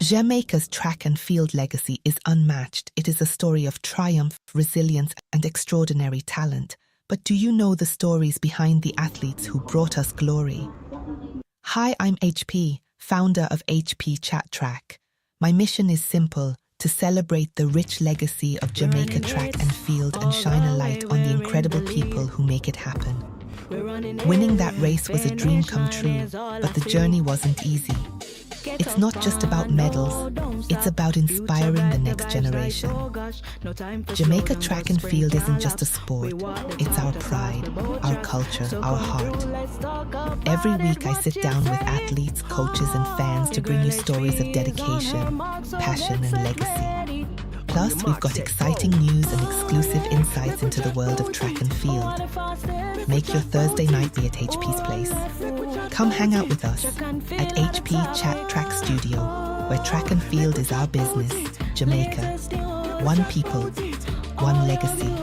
Jamaica's track and field legacy is unmatched. It is a story of triumph, resilience, and extraordinary talent. But do you know the stories behind the athletes who brought us glory? Hi, I'm HP, founder of HP Chat Track. My mission is simple: to celebrate the rich legacy of Jamaica track and field and shine a light on the incredible people who make it happen. Winning that race was a dream come true, but the journey wasn't easy. It's not just about medals, it's about inspiring the next generation. Jamaica track and field isn't just a sport, it's our pride, our culture, our heart. Every week I sit down with athletes, coaches and fans to bring you stories of dedication, passion and legacy. Plus, we've got exciting news and exclusive insights into the world of track and field. Make your Thursday night be at HP's place. Come hang out with us at HP Chat Track Studio, where track and field is our business. Jamaica, one people, one legacy.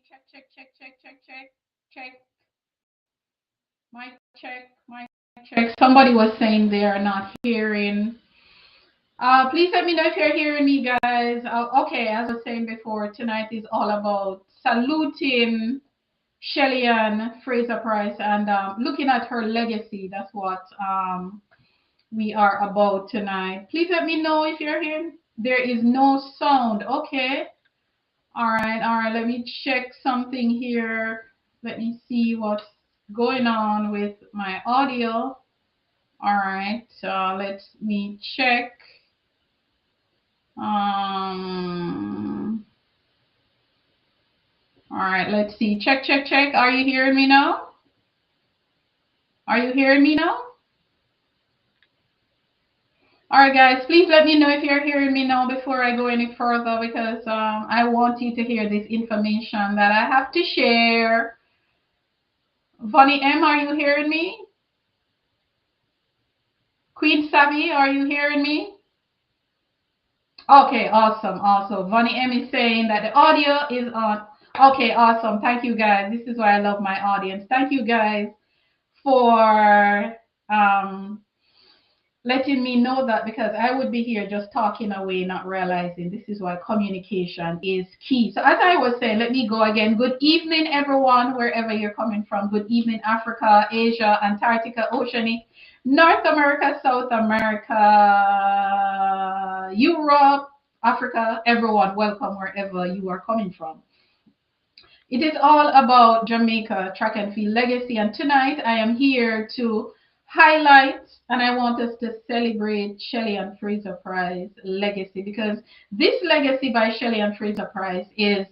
Check, check, check, check, check, check, check. Mic check, mic check. Somebody was saying they are not hearing. Please let me know if you're hearing me, guys. Okay, as I was saying before, tonight is all about saluting Shelly-Ann Fraser-Pryce and looking at her legacy. That's what we are about tonight. Please let me know if you're hearing. There is no sound. Okay. All right. Let me check something here. Let me see what's going on with my audio. All right. Let me check. All right. Let's see. Check, check, check. Are you hearing me now? Are you hearing me now? All right, guys, please let me know if you're hearing me now before I go any further, because I want you to hear this information that I have to share. Vonnie M, are you hearing me? Queen Savvy, are you hearing me? Okay, awesome, awesome. Vonnie M is saying that the audio is on. Okay, awesome. Thank you, guys. This is why I love my audience. Thank you, guys, for letting me know that, because I would be here just talking away, not realizing this is why communication is key. So as I was saying, let me go again. Good evening, everyone, wherever you're coming from. Good evening, Africa, Asia, Antarctica, Oceanic, North America, South America, Europe, Africa, everyone, welcome wherever you are coming from. It is all about Jamaica track and field legacy, and tonight I am here to highlight, and I want us to celebrate Shelly-Ann Fraser-Pryce legacy, because this legacy by Shelly-Ann Fraser-Pryce is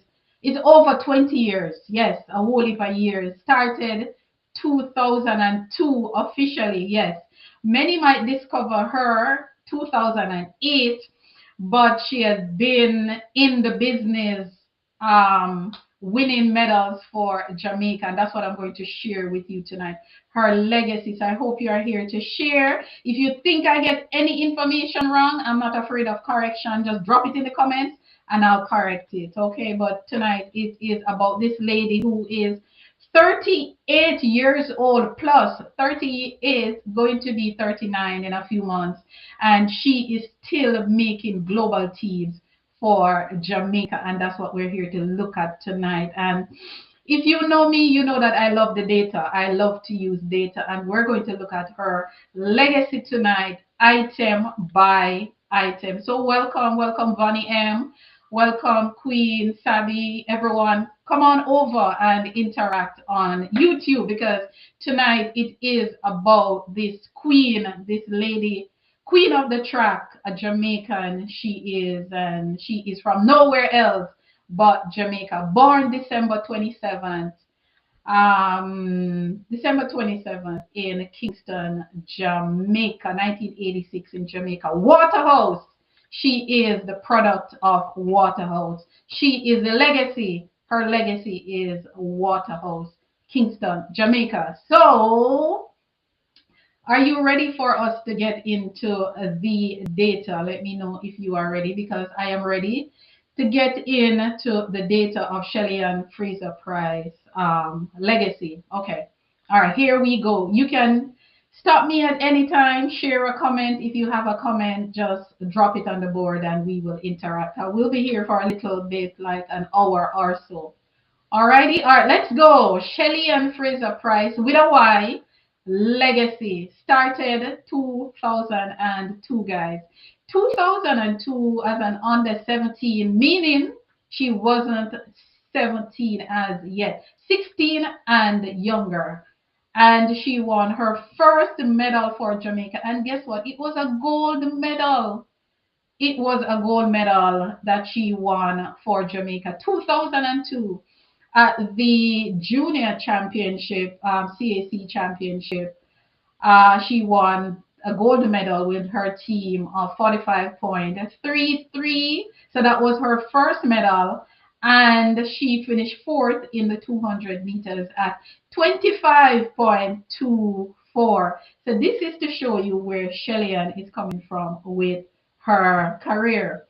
over 20 years. Yes, a whole heap of years. Started 2002 officially. Yes, many might discover her 2008, but she has been in the business, winning medals for Jamaica, and that's what I'm going to share with you tonight, her legacy. So I hope you are here to share. If you think I get any information wrong, I'm not afraid of correction. Just drop it in the comments and I'll correct it, okay? But tonight it is about this lady who is 38 years old plus, 38, going to be 39 in a few months, and she is still making global teams for Jamaica, and that's what we're here to look at tonight. And if you know me, you know that I love the data. I love to use data, and we're going to look at her legacy tonight, item by item. So welcome, welcome, Vonnie M. Welcome, Queen Sabi, everyone. Come on over and interact on YouTube, because tonight it is about this queen, this lady, queen of the track, a Jamaican she is, and she is from nowhere else but Jamaica. Born December 27th in Kingston, Jamaica, 1986 in Jamaica. Waterhouse. She is the product of Waterhouse. She is the legacy. Her legacy is Waterhouse, Kingston, Jamaica. So, are you ready for us to get into the data? Let me know if you are ready, because I am ready to get into the data of Shelly-Ann Fraser-Pryce legacy. Okay. All right, here we go. You can stop me at any time, share a comment. If you have a comment, just drop it on the board and we will interact. I will be here for a little bit, like an hour or so. Alrighty, all right, let's go. Shelly-Ann Fraser-Pryce with a Y, legacy. Started 2002, guys. 2002 as an under 17, meaning she wasn't 17 as yet, 16 and younger. And she won her first medal for Jamaica. And guess what? It was a gold medal. It was a gold medal that she won for Jamaica, 2002, at the junior championship, CAC championship. She won a gold medal with her team of 45.33. So that was her first medal. And she finished fourth in the 200 meters at 25.24. So this is to show you where Shelly-Ann is coming from with her career.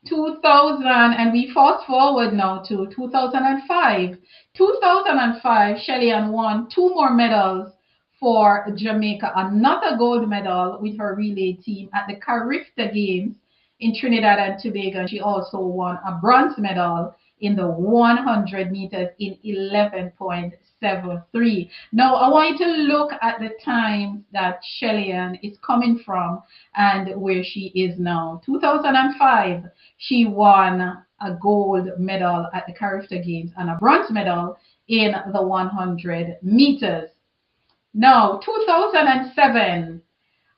2000, and we fast forward now to 2005. 2005, Shelly-Ann won two more medals for Jamaica, another gold medal with her relay team at the Carifta Games in Trinidad and Tobago. And she also won a bronze medal in the 100 meters in 11.73. Now, I want you to look at the time that Shelly-Ann is coming from and where she is now. 2005, she won a gold medal at the Carifta Games and a bronze medal in the 100 meters. Now, 2007.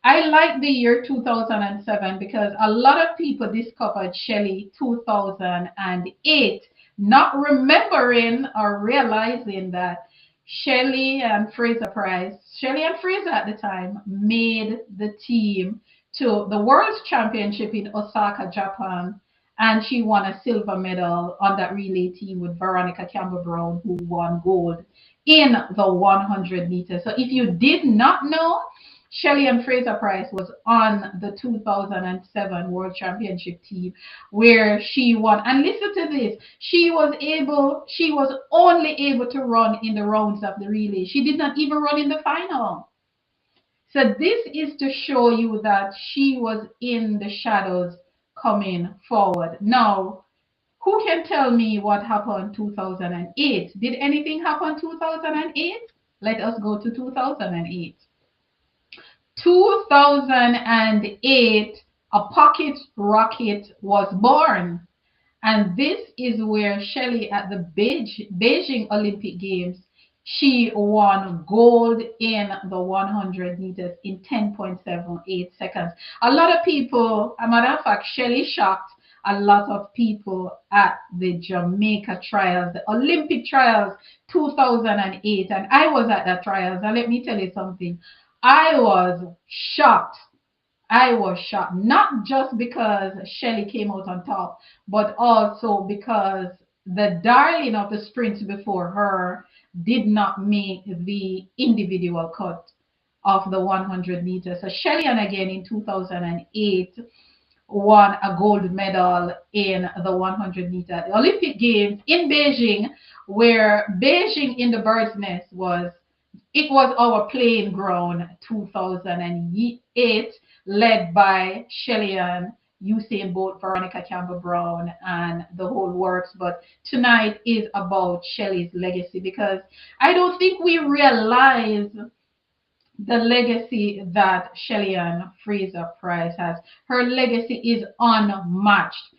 I like the year 2007 because a lot of people discovered Shelly 2008, not remembering or realizing that Shelly-Ann Fraser-Pryce. Shelly-Ann Fraser at the time made the team to the World Championship in Osaka, Japan, and she won a silver medal on that relay team with Veronica Campbell-Brown, who won gold in the 100 meters. So if you did not know, Shelly-Ann Fraser-Pryce was on the 2007 World Championship team where she won. And listen to this. She was only able to run in the rounds of the relay. She did not even run in the final. So this is to show you that she was in the shadows coming forward. Now, who can tell me what happened 2008? Did anything happen 2008? Let us go to 2008. 2008, a pocket rocket was born. And this is where Shelly at the Beijing Olympic Games, she won gold in the 100 meters in 10.78 seconds. A lot of people, a matter of fact, Shelly shocked a lot of people at the Jamaica trials, the Olympic trials 2008. And I was at the trials. And let me tell you something. I was shocked. I was shocked, not just because Shelly came out on top, but also because the darling of the sprints before her did not make the individual cut of the 100 meters. So Shelly-Ann again in 2008 won a gold medal in the 100 meter Olympic Games in Beijing, where Beijing in the bird's nest was our playing ground 2008, led by Shelly-Ann, Usain Bolt, Veronica Campbell-Brown, and the whole works. But tonight is about Shelly's legacy because I don't think we realize the legacy that Shelly-Ann Fraser-Pryce has. Her legacy is unmatched.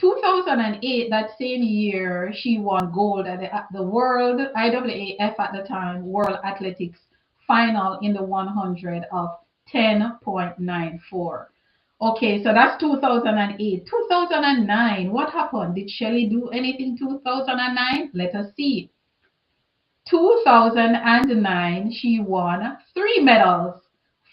2008, that same year, she won gold at the World IAAF at the time, World Athletics final in the 100 of 10.94. Okay, so that's 2008. 2009, what happened? Did Shelly do anything 2009? Let us see. 2009, she won 3 medals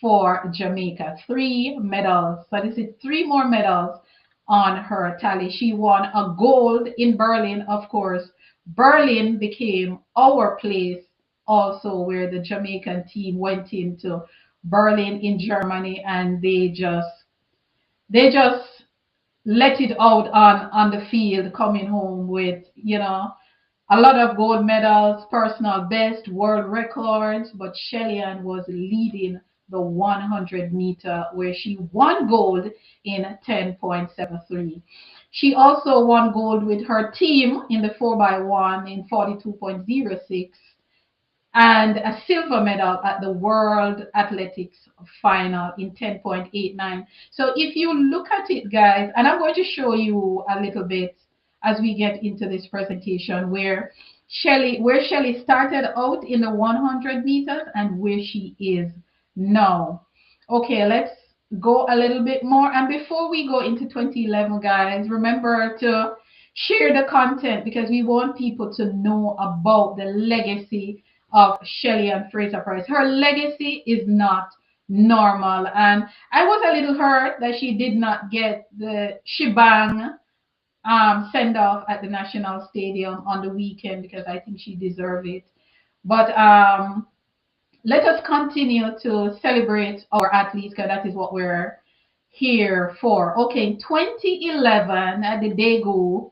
for Jamaica. 3 medals. So this is 3 more medals on her tally. She won a gold in Berlin, of course. Berlin became our place also, where the Jamaican team went into Berlin in Germany, and they just let it out on the field, coming home with, a lot of gold medals, personal best, world records. But Shelly-Ann was leading the 100 meter, where she won gold in 10.73. She also won gold with her team in the 4x1 in 42.06, and a silver medal at the World Athletics final in 10.89. So if you look at it, guys, and I'm going to show you a little bit as we get into this presentation where Shelly started out in the 100 meters and where she is now. Okay, let's go a little bit more. And before we go into 2011, guys, remember to share the content because we want people to know about the legacy of Shelly-Ann Fraser-Pryce. Her legacy is not normal. And I was a little hurt that she did not get the shebang send off at the National Stadium on the weekend, because I think she deserved it. But let us continue to celebrate our athletes, because that is what we're here for. Okay, 2011 at the Daegu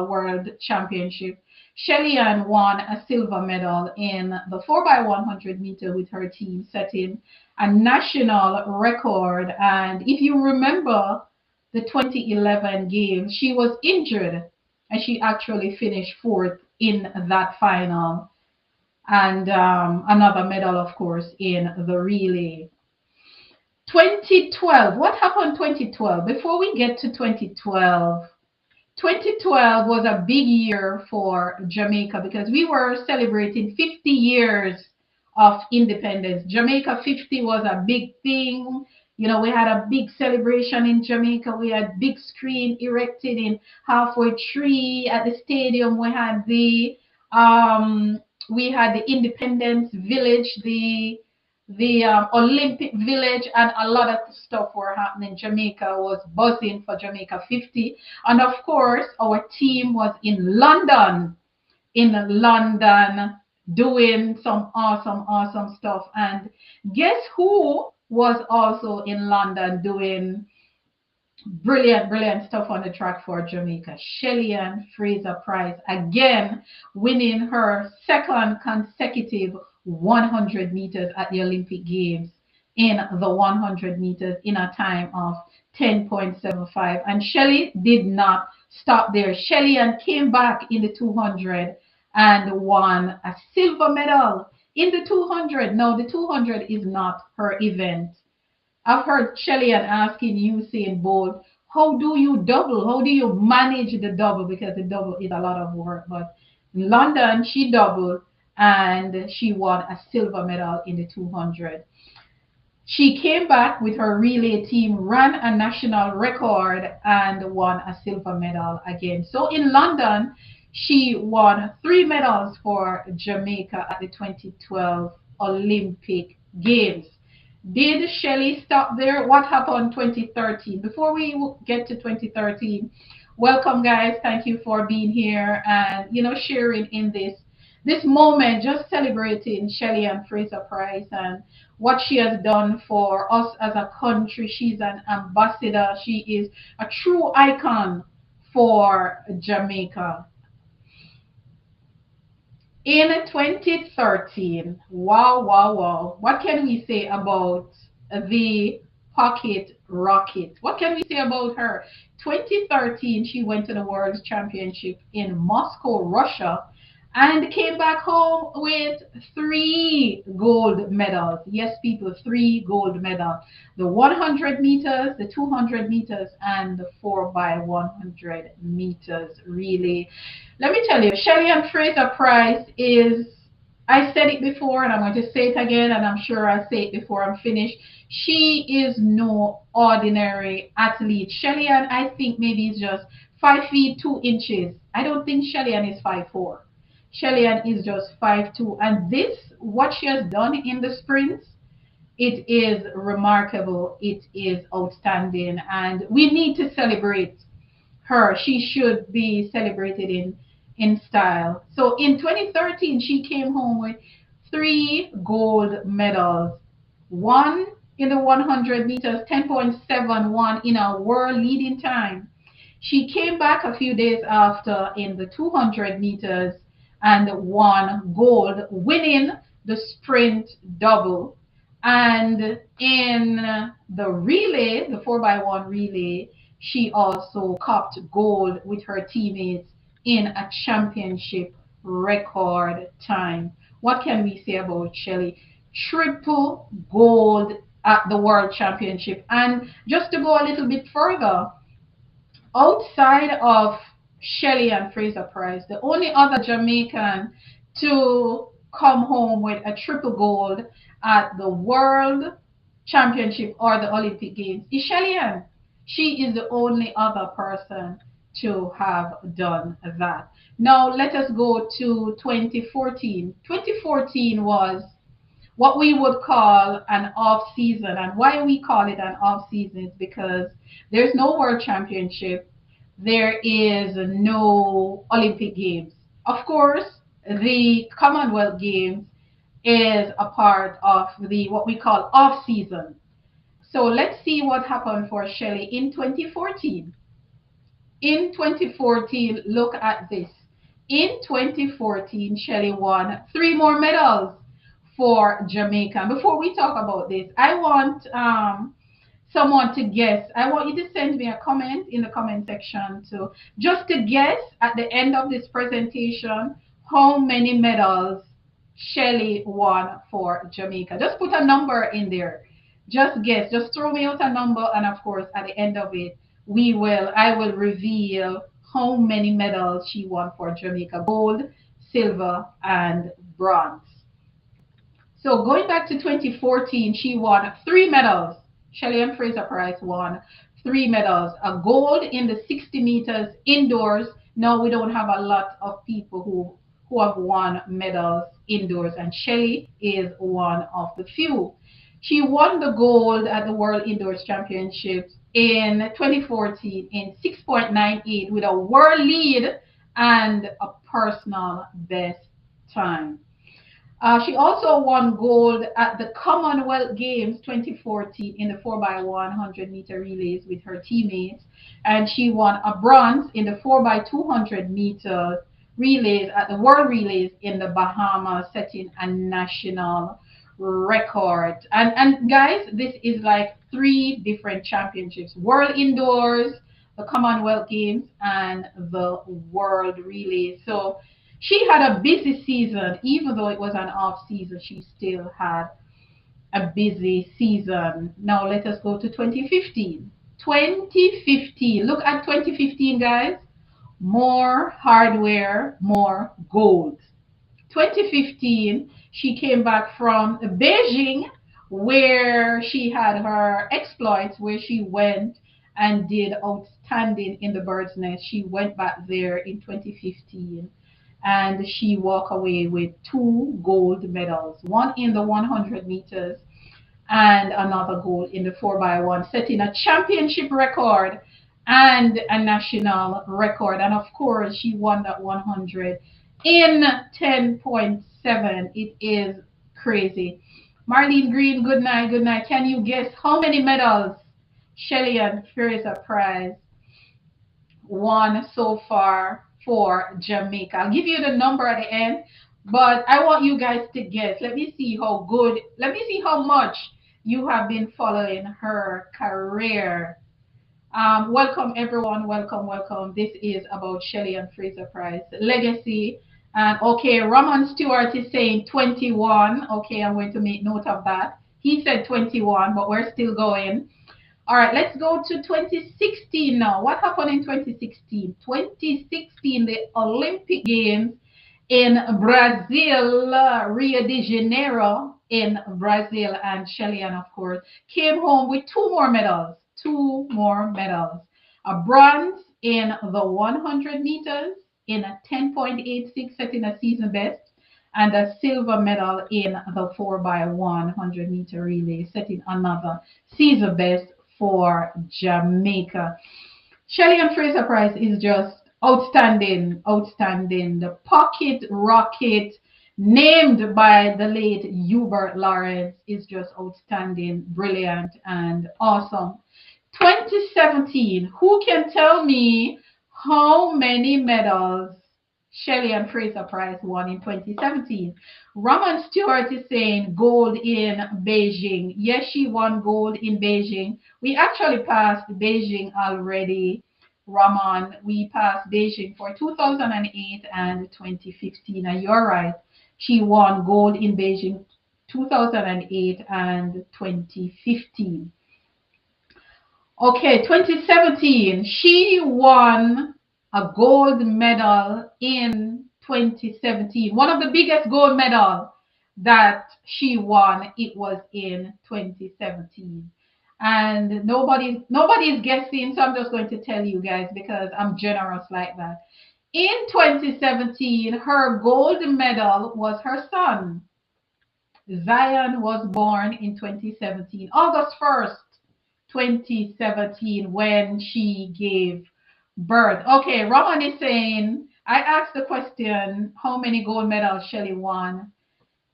World Championship, Shelly-Ann won a silver medal in the 4x100 meter with her team, setting a national record. And if you remember the 2011 games, she was injured and she actually finished 4th in that final. And another medal, of course, in the relay. 2012, what happened 2012? Before we get to 2012, 2012 was a big year for Jamaica because we were celebrating 50 years of independence. Jamaica 50 was a big thing. You know, we had a big celebration in Jamaica. We had big screen erected in Halfway Tree at the stadium. We had the We had the Independence Village, the Olympic Village, and a lot of stuff were happening. Jamaica was buzzing for Jamaica 50, and of course, our team was in London doing some awesome stuff. And guess who was also in London doing brilliant stuff on the track for Jamaica? Shelly-Ann Fraser-Pryce, again winning her second consecutive 100 meters at the Olympic Games in the 100 meters in a time of 10.75. And Shelly did not stop there. Shelly-Ann came back in the 200 and won a silver medal in the 200. Now, the 200 is not her event. I've heard Shelly-Ann asking Usain Bolt, how do you double? How do you manage the double? Because the double is a lot of work. But in London, she doubled and she won a silver medal in the 200. She came back with her relay team, ran a national record, and won a silver medal again. So in London, she won 3 medals for Jamaica at the 2012 Olympic Games. Did Shelly stop there? What happened 2013? Before we get to 2013, welcome guys. Thank you for being here and sharing in this moment, just celebrating Shelly-Ann Fraser-Pryce and what she has done for us as a country. She's an ambassador. She is a true icon for Jamaica. In 2013, wow. What can we say about the Pocket Rocket? What can we say about her? 2013, she went to the World Championship in Moscow, Russia, and came back home with 3 gold medals. Yes, people, 3 gold medals. The 100 meters, the 200 meters, and the 4x100 meters relay. Let me tell you, Shelly-Ann Fraser-Pryce is, I said it before and I'm going to say it again, and I'm sure I'll say it before I'm finished. She is no ordinary athlete. Shelly-Ann, I think maybe is just 5 feet 2 inches. I don't think Shelly-Ann is 5'4". Shelly-Ann is just 5'2". And this, what she has done in the sprints, it is remarkable. It is outstanding. And we need to celebrate her. She should be celebrated in style. So in 2013, she came home with 3 gold medals. One in the 100 meters, 10.71 in a world leading time. She came back a few days after in the 200 meters and won gold, winning the sprint double. And in the relay, the 4x1 relay, she also copped gold with her teammates in a championship record time. What can we say about Shelly? Triple gold at the World Championship. And just to go a little bit further, outside of Shelly-Ann Fraser-Pryce, the only other Jamaican to come home with a triple gold at the World Championship or the Olympic Games is Shelly-Ann. She is the only other person to have done that. Now let us go to 2014. 2014 was what we would call an off season. And why we call it an off season is because there's no World Championship, there is no Olympic Games. Of course, the Commonwealth Games is a part of the what we call off season. So let's see what happened for Shelly in 2014. In 2014, look at this. In 2014, Shelly won 3 more medals for Jamaica. Before we talk about this, I want someone to guess. I want you to send me a comment in the comment section to just to guess at the end of this presentation how many medals Shelly won for Jamaica. Just put a number in there. Just guess. Just throw me out a number, and of course, at the end of it, I will reveal how many medals she won for Jamaica: gold, silver, and bronze. So going back to 2014, she won 3 medals. Shelly-Ann Fraser-Pryce won 3 medals. A gold in the 60 meters indoors. Now we don't have a lot of people who have won medals indoors, and Shelly is one of the few. She won the gold at the World Indoors Championships in 2014 in 6.98 with a world lead and a personal best time. She also won gold at the Commonwealth Games 2014 in the 4x100-meter relays with her teammates, and she won a bronze in the 4x200-meter relays at the World Relays in the Bahamas, setting a national record. And guys, this is like three different championships: World Indoors, the Commonwealth Games, and the World Relays. So she had a busy season, even though it was an off season. She still had a busy season. Now let us go to 2015. 2015. Look at 2015, guys. More hardware, more gold. 2015, she came back from Beijing, where she had her exploits, where she went and did outstanding in the bird's nest. She went back there in 2015 and she walked away with two gold medals, one in the 100 meters and another gold in the 4x1, setting a championship record and a national record. And of course, she won that 100 in 10.7. It is crazy. Marlene Green, good night, good night. Can you guess how many medals Shelly-Ann Fraser-Pryce won so far for Jamaica? I'll give you the number at the end, but I want you guys to guess. Let me see how good, let me see how much you have been following her career. Welcome, everyone. Welcome, welcome. This is about Shelly-Ann Fraser-Pryce legacy. And okay, Ramon Stewart is saying 21. Okay, I'm going to make note of that. He said 21, but we're still going. All right, let's go to 2016 now. What happened in 2016? 2016, the Olympic Games in Brazil, Rio de Janeiro in Brazil, and Shelly-Ann, of course, came home with two more medals. Two more medals. A bronze in the 100 meters in a 10.86, setting a season best, and a silver medal in the 4x100 meter relay, setting another season best for Jamaica. Shelly-Ann Fraser-Pryce is just outstanding, outstanding. The pocket rocket, named by the late Hubert Lawrence, is just outstanding, brilliant, and awesome. 2017, who can tell me how many medals Shelly-Ann Fraser-Pryce won in 2017? Ramon Stewart is saying gold in Beijing. Yes, she won gold in Beijing. We actually passed Beijing already, Ramon. We passed Beijing for 2008 and 2015. And you're right. She won gold in Beijing 2008 and 2015. Okay, 2017, she won a gold medal in 2017. One of the biggest gold medals that she won, it was in 2017. And nobody is guessing, so I'm just going to tell you guys because I'm generous like that. In 2017, her gold medal was her son. Zion was born in 2017, August 1st. 2017 when she gave birth. Okay, Roman is saying, I asked the question, how many gold medals Shelly won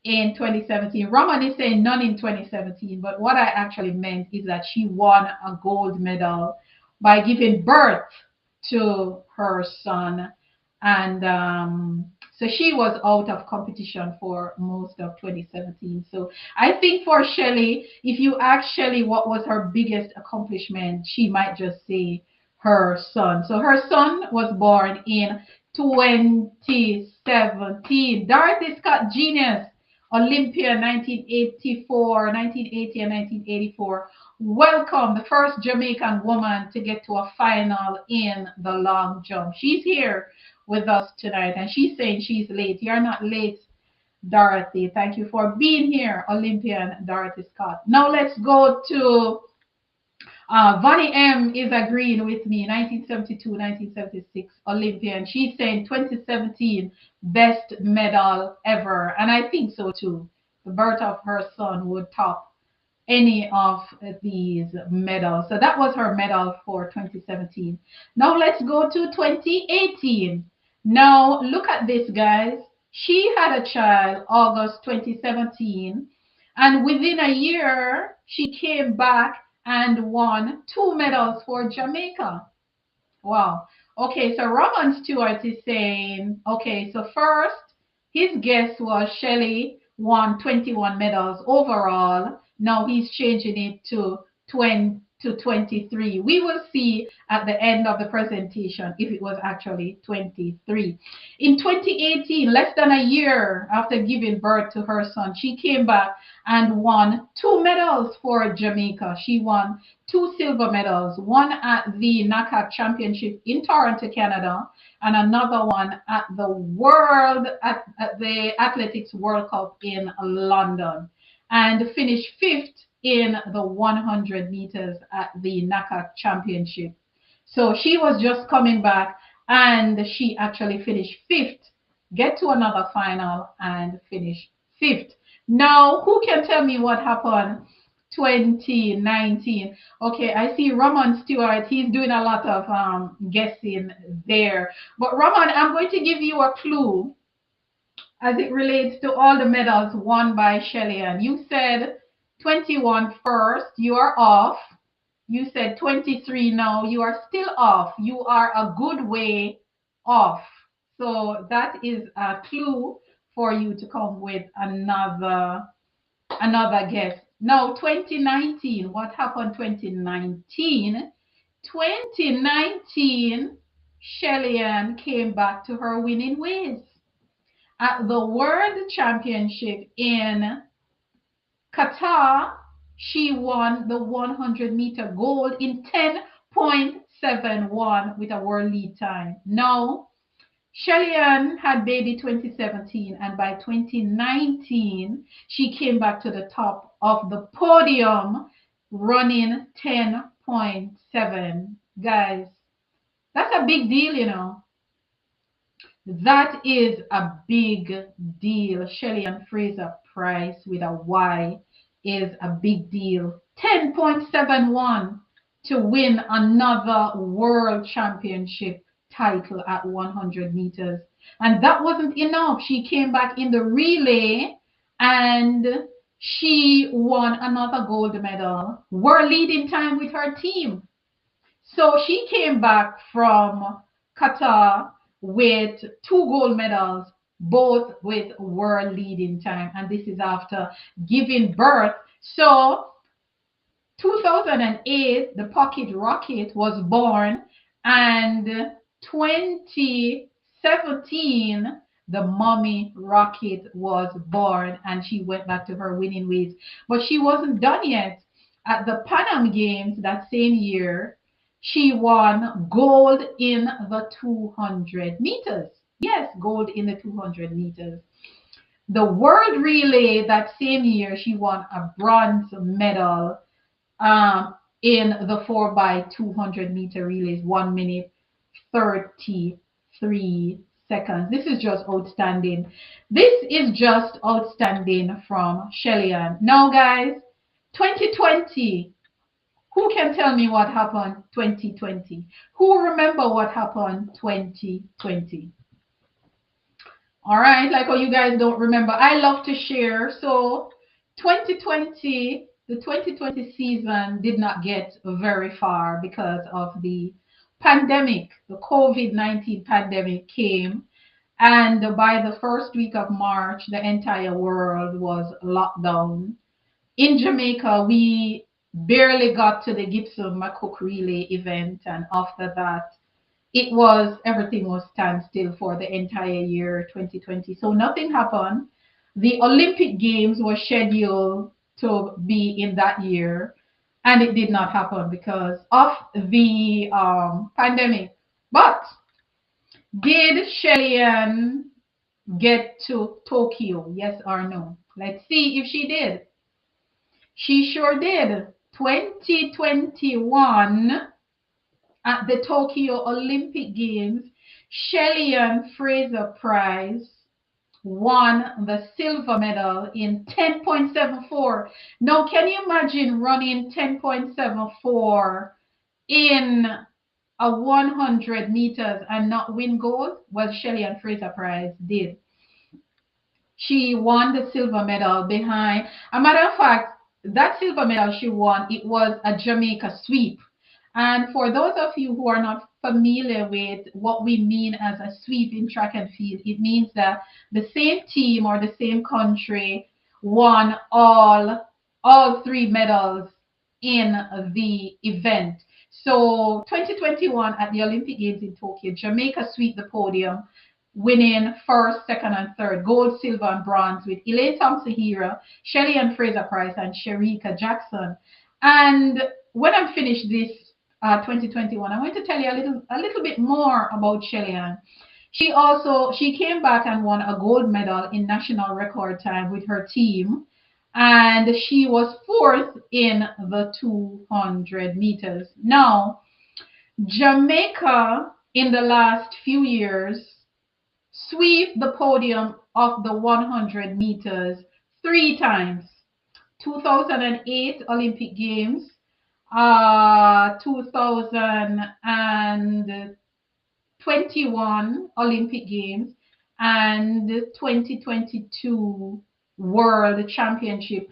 in 2017? Roman is saying none in 2017, but what I actually meant is that she won a gold medal by giving birth to her son. And so she was out of competition for most of 2017. So I think for Shelly, if you ask Shelly what was her biggest accomplishment, she might just say her son. So her son was born in 2017. Dorothy Scott Genius, Olympia 1984, 1980, and 1984. Welcome, the first Jamaican woman to get to a final in the long jump. She's here with us tonight, and she's saying she's late. You're not late, Dorothy. Thank you for being here, Olympian Dorothy Scott. Now let's go to Vonnie M is agreeing with me. 1972, 1976 Olympian. She's saying 2017 best medal ever. And I think so too. The birth of her son would top any of these medals. So that was her medal for 2017. Now let's go to 2018. Now look at this, guys. She had a child August 2017, and within a year, she came back and won two medals for Jamaica. Wow. Okay, so Roman Stewart is saying, okay, so first, his guess was Shelly won 21 medals overall. Now he's changing it to 20 to 23. We will see at the end of the presentation if it was actually 23. In 2018, less than a year after giving birth to her son, she came back and won two medals for Jamaica. She won two silver medals, one at the knockout championship in Toronto, Canada, and another one at the Athletics World Cup in London, and finished fifth in the 100 meters at the knockout championship. So she was just coming back and she actually finished fifth, get to another final and finish fifth. Now, who can tell me what happened 2019? Okay, I see Roman Stewart. He's doing a lot of guessing there. But Roman, I'm going to give you a clue as it relates to all the medals won by Shelly-Ann. You said 21 first, you are off. You said 23 now, you are still off. You are a good way off. So that is a clue for you to come with another guess. Now, 2019, what happened 2019? 2019, Shelly-Ann came back to her winning ways. At the World Championship in Qatar, she won the 100-meter gold in 10.71 with a world lead time. Now, Shelly-Ann had baby 2017, and by 2019, she came back to the top of the podium running 10.7. Guys, that's a big deal, you know. That is a big deal. Shelly-Ann Fraser-Pryce with a Y is a big deal. 10.71 to win another world championship title at 100 meters. And that wasn't enough. She came back in the relay and she won another gold medal. World leading time with her team. So she came back from Qatar with two gold medals, both with world leading time. And this is after giving birth. So 2008, the pocket rocket was born, and 2017, the mommy rocket was born, and she went back to her winning ways. But she wasn't done yet. At the Pan Am Games that same year, she won gold in the 200 meters. Yes, gold in the 200 meters. The world relay that same year, she won a bronze medal in the 4x200 meter relays, 1 minute 33 seconds. This is just outstanding. This is just outstanding from Shelly-Ann. Now, guys, 2020. Who can tell me what happened 2020? Who remember what happened 2020? All right, like how you guys don't remember. I love to share. So 2020, the 2020 season did not get very far because of the pandemic. The COVID-19 pandemic came. And by the first week of March, the entire world was locked down. In Jamaica, we barely got to the Gibson McCook relay event, and after that everything was standstill for the entire year 2020. So nothing happened. The Olympic Games were scheduled to be in that year, and it did not happen because of the pandemic. But did Shelly-Ann get to Tokyo? Yes or no? Let's see if she did. She sure did. 2021 at the Tokyo Olympic Games, Shelly-Ann Fraser-Pryce won the silver medal in 10.74. Now, can you imagine running 10.74 in a 100 meters and not win gold? Well, Shelly-Ann Fraser-Pryce did. She won the silver medal behind, a matter of fact, that silver medal she won, it was a Jamaica sweep. And for those of you who are not familiar with what we mean as a sweep in track and field, it means that the same team or the same country won all three medals in the event. So 2021 at the Olympic Games in Tokyo, Jamaica swept the podium, winning first, second, and third, gold, silver, and bronze with Elaine Thompson-Herah, Shelly-Ann Fraser-Pryce, and Shericka Jackson. And when I'm finished this 2021, I'm going to tell you a little bit more about Shelly-Ann. She came back and won a gold medal in national record time with her team, and she was fourth in the 200 meters. Now, Jamaica in the last few years sweep the podium of the 100 meters 3 times. 2008 Olympic Games, 2021 Olympic Games, and 2022 World Championship.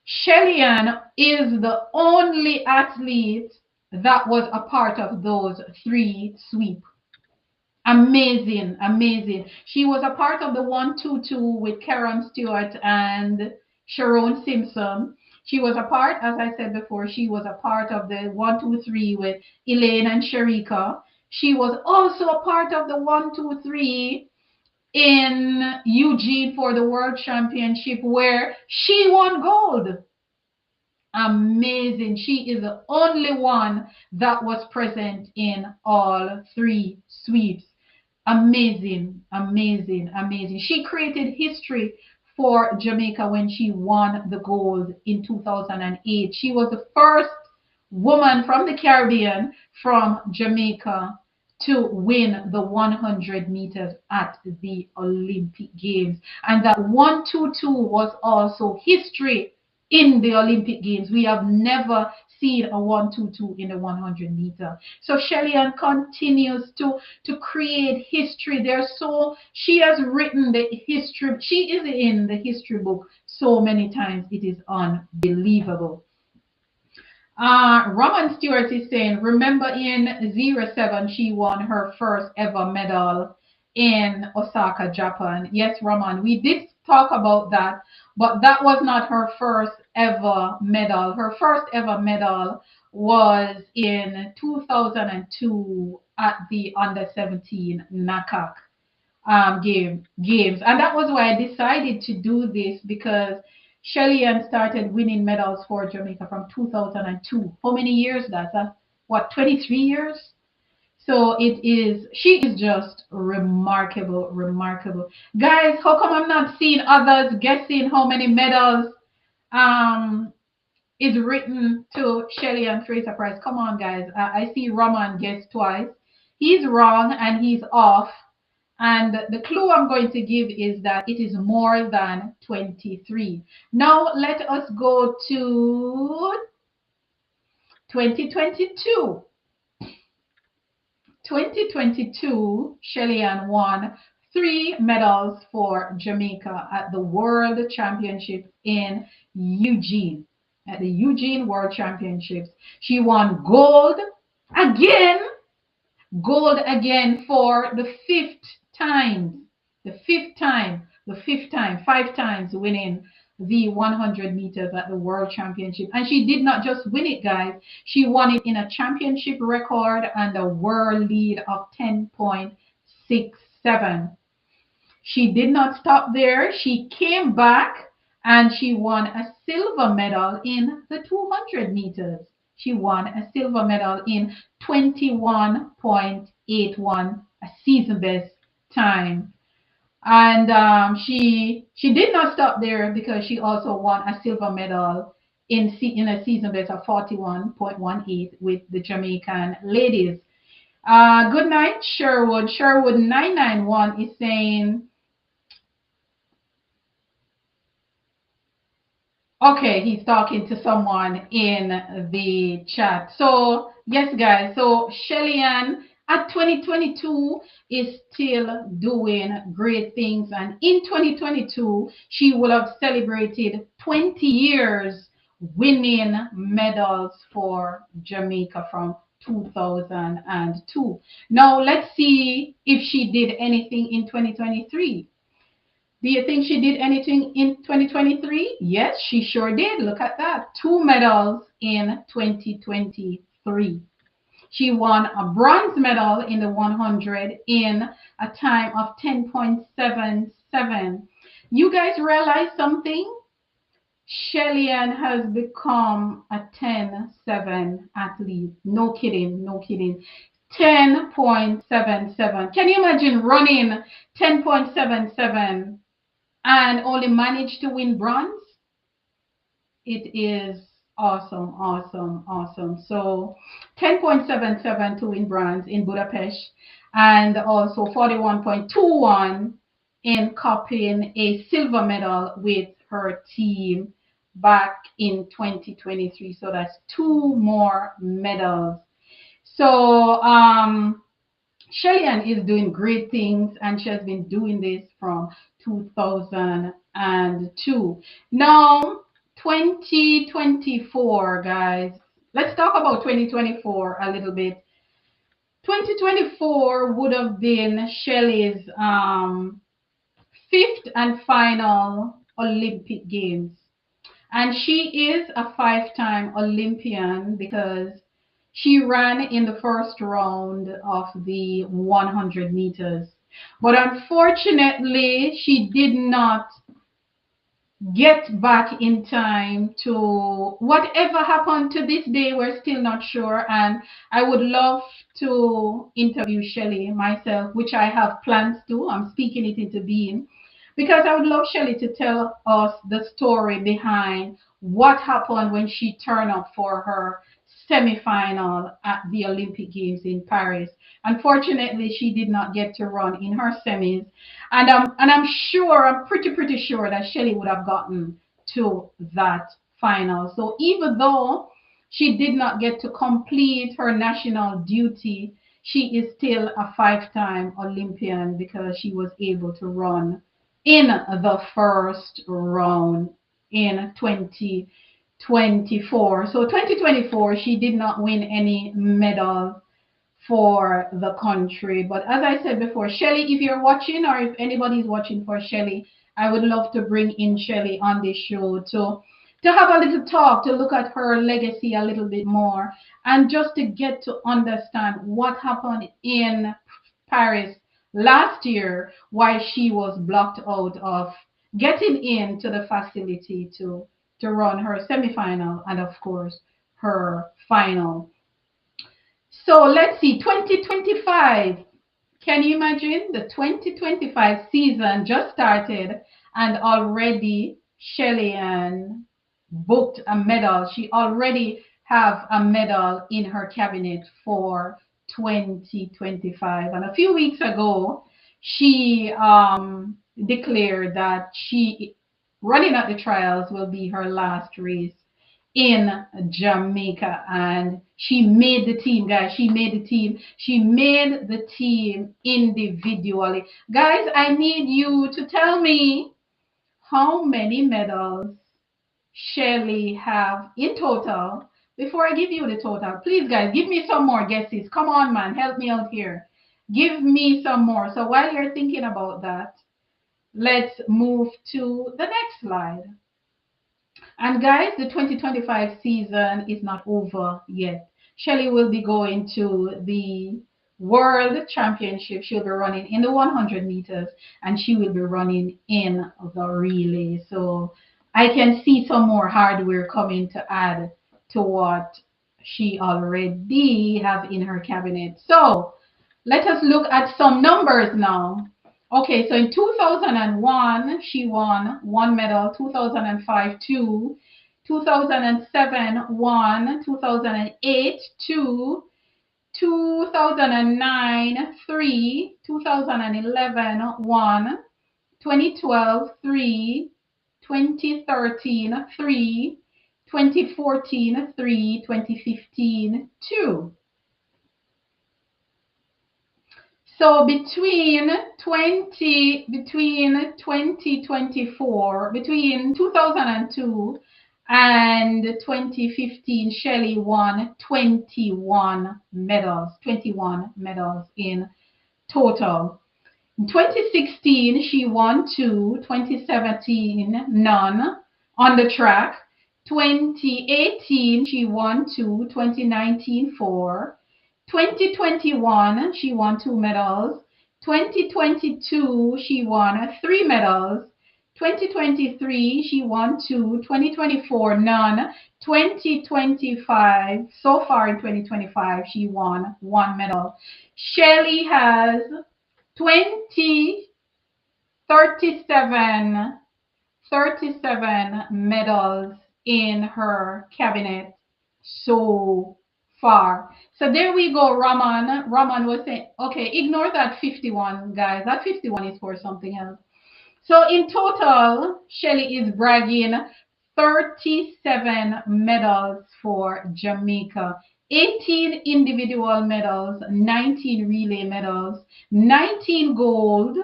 Shelly-Ann is the only athlete that was a part of those 3 sweeps. Amazing, amazing. She was a part of the 1-2-2 with Karen Stewart and Sharon Simpson. She was a part, as I said before, she was a part of the 1-2-3 with Elaine and Shericka. She was also a part of the 1-2-3 in Eugene for the World Championship where she won gold. Amazing. She is the only one that was present in all 3 sweeps. Amazing, amazing, amazing. She created history for Jamaica when she won the gold in 2008. She was the first woman from the Caribbean, from Jamaica, to win the 100 meters at the Olympic Games. And that 1-2-2 was also history in the Olympic Games. We have never seen a 1-2-2 in the 100 meter. So Shelly-Ann continues to create history. She has written the history. She is in the history book so many times. It is unbelievable. Roman Stewart is saying, remember in 07, she won her first ever medal in Osaka, Japan. Yes, Roman, we did talk about that, but that was not her first ever medal. Her first ever medal was in 2002 at the under-17 NACAC games. And that was why I decided to do this, because Shelly-Ann started winning medals for Jamaica from 2002. How many years? That's what, 23 years? So she is just remarkable, remarkable. Guys, how come I'm not seeing others guessing how many medals is written to Shelly-Ann Fraser-Pryce? Come on, guys. I see Roman guessed twice. He's wrong and he's off. And the clue I'm going to give is that it is more than 23. Now let us go to 2022. 2022, Shelly-Ann won 3 medals for Jamaica at the World Championship in Eugene. At the Eugene World Championships, she won gold again for the 5th time, 5 times winning the 100 meters at the World Championship. And she did not just win it, guys. She won it in a championship record and a world lead of 10.67. She did not stop there. She came back and she won a silver medal in the 200 meters. She won a silver medal in 21.81, a season best time. And she did not stop there, because she also won a silver medal in a season best of 41.18 with the Jamaican ladies. Good night, Sherwood. Sherwood 991 is saying, okay, he's talking to someone in the chat. So, yes, guys. So, Shelly-Ann at 2022 is still doing great things. And in 2022, she will have celebrated 20 years winning medals for Jamaica from 2002. Now, let's see if she did anything in 2023. Do you think she did anything in 2023? Yes, she sure did. Look at that. 2 medals in 2023. She won a bronze medal in the 100 in a time of 10.77. You guys realize something? Shelly-Ann has become a 10.7 athlete. No kidding, no kidding. 10.77. Can you imagine running 10.77 and only managed to win bronze? It is awesome, awesome, awesome. So 10.77 to win bronze in Budapest, and also 41.21 in copying a silver medal with her team back in 2023. So that's 2 more medals. So Shelly-Ann is doing great things, and she has been doing this from 2002. Now, 2024, guys. Let's talk about 2024 a little bit. 2024 would have been Shelly's fifth and final Olympic Games. And she is a 5-time Olympian because she ran in the first round of the 100 meters. But unfortunately, she did not get back in time to whatever happened to this day. We're still not sure. And I would love to interview Shelly myself, which I have plans to. I'm speaking it into being, because I would love Shelly to tell us the story behind what happened when she turned up for her semi-final at the Olympic Games in Paris. Unfortunately, she did not get to run in her semis, and I'm sure, I'm pretty sure that Shelly would have gotten to that final. So even though she did not get to complete her national duty, she is still a 5-time Olympian because she was able to run in the first round in 2024. So 2024, she did not win any medal for the country. But as I said before, Shelly, if you're watching, or if anybody's watching for Shelly, I would love to bring in Shelly on this show to have a little talk, to look at her legacy a little bit more, and just to get to understand what happened in Paris last year, why she was blocked out of getting into the facility to run her semifinal and, of course, her final. So let's see, 2025. Can you imagine? The 2025 season just started, and already Shelly-Ann booked a medal. She already have a medal in her cabinet for 2025. And a few weeks ago, she declared that she running at the trials will be her last race in Jamaica, and she made the team, guys. She made the team. She made the team individually. Guys, I need you to tell me how many medals Shelly have in total. Before I give you the total, please, guys, give me some more guesses. Come on, man, help me out here. Give me some more. So while you're thinking about that, let's move to the next slide. And guys, the 2025 season is not over yet. Shelly will be going to the World Championship. She'll be running in the 100 meters, and she will be running in the relay. So I can see some more hardware coming to add to what she already have in her cabinet. So let us look at some numbers now. Okay, so in 2001, she won 1 medal, 2005, 2, 2007, 1, 2008, 2, 2009, 3, 2011, 1, 2012, 3, 2013, 3, 2014, 3, 2015, 2. So between 2024, between 2002 and 2015, Shelly won 21 medals, 21 medals in total. In 2016, she won 2, 2017, none on the track. 2018, she won 2, 2019, 4. 2021, she won 2 medals. 2022, she won 3 medals. 2023, she won 2. 2024, none. 2025, so far in 2025, she won 1 medal. Shelly has 20, 37 medals in her cabinet so far. So there we go, Raman. Raman was saying, okay, ignore that 51, guys. That 51 is for something else. So in total, Shelly is bragging 37 medals for Jamaica. 18 individual medals, 19 relay medals, 19 gold,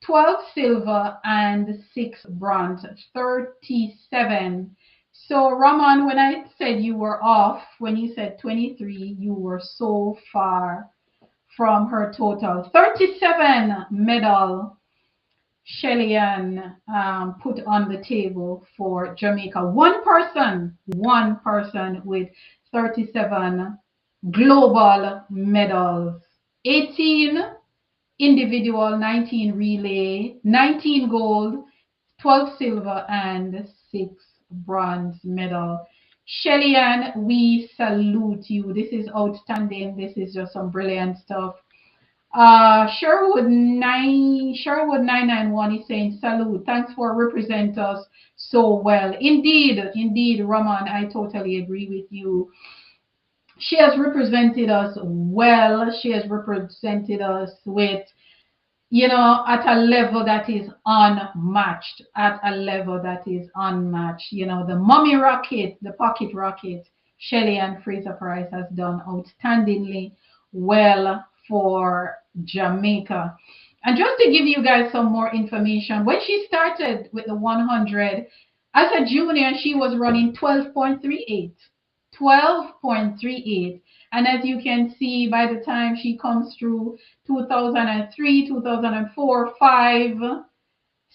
12 silver, and 6 bronze. 37. So Raman, when I said you were off, when you said 23, you were so far from her total. 37 medal Shelly-Ann put on the table for Jamaica. One person with 37 global medals. 18 individual, 19 relay, 19 gold, 12 silver, and 6 bronze medal. Shelly-Ann, we salute you. This is outstanding. This is just some brilliant stuff. Sherwood 991 is saying salute. Thanks for representing us so well. Indeed, Raman, I totally agree with you. She has represented us well. She has represented us with, at a level that is unmatched. The mummy rocket, the pocket rocket, Shelly-Ann Fraser-Pryce has done outstandingly well for Jamaica. And just to give you guys some more information, when she started with the 100, as a junior, she was running 12.38. 12.38. And as you can see, by the time she comes through 2003, 2004, 5,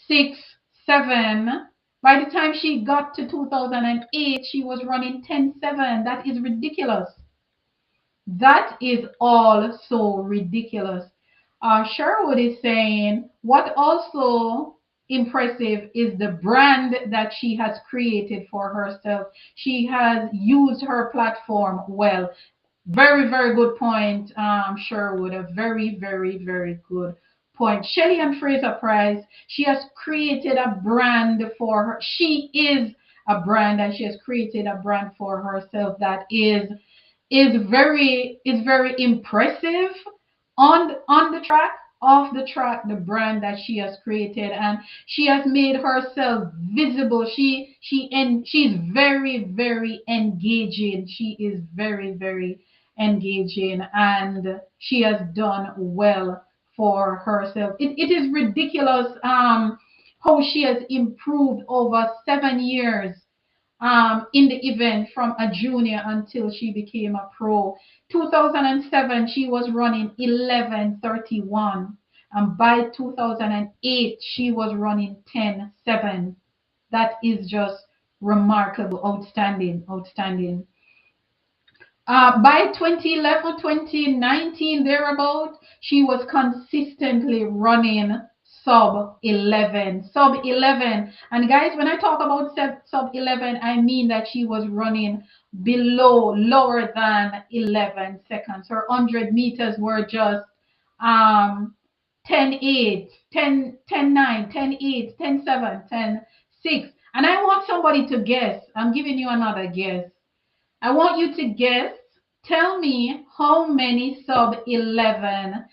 6, 7, by the time she got to 2008, she was running 10.7. That is ridiculous. That is all so ridiculous. Sherwood is saying, what also impressive is the brand that she has created for herself. She has used her platform well. Very, very good point, Sherwood. A very, very, very good point. Shelly-Ann Fraser-Pryce, she has created a brand for her. She is a brand, and she has created a brand for herself that is very impressive on the track, off the track, the brand that she has created, and she has made herself visible. She's very, very engaging. She is very, very engaging, and she has done well for herself. It is ridiculous how she has improved over 7 years in the event, from a junior until she became a pro. 2007, she was running 11:31, and by 2008, she was running 10:7. That is just remarkable, outstanding. By 2011, 2019, thereabout, she was consistently running sub 11. And guys, when I talk about sub 11, I mean that she was running lower than 11 seconds. Her 100 meters were just 10:8, 10:9, 10:8, 10:7, 10:6. And I want somebody to guess. I'm giving you another guess. I want you to guess. Tell me how many sub 11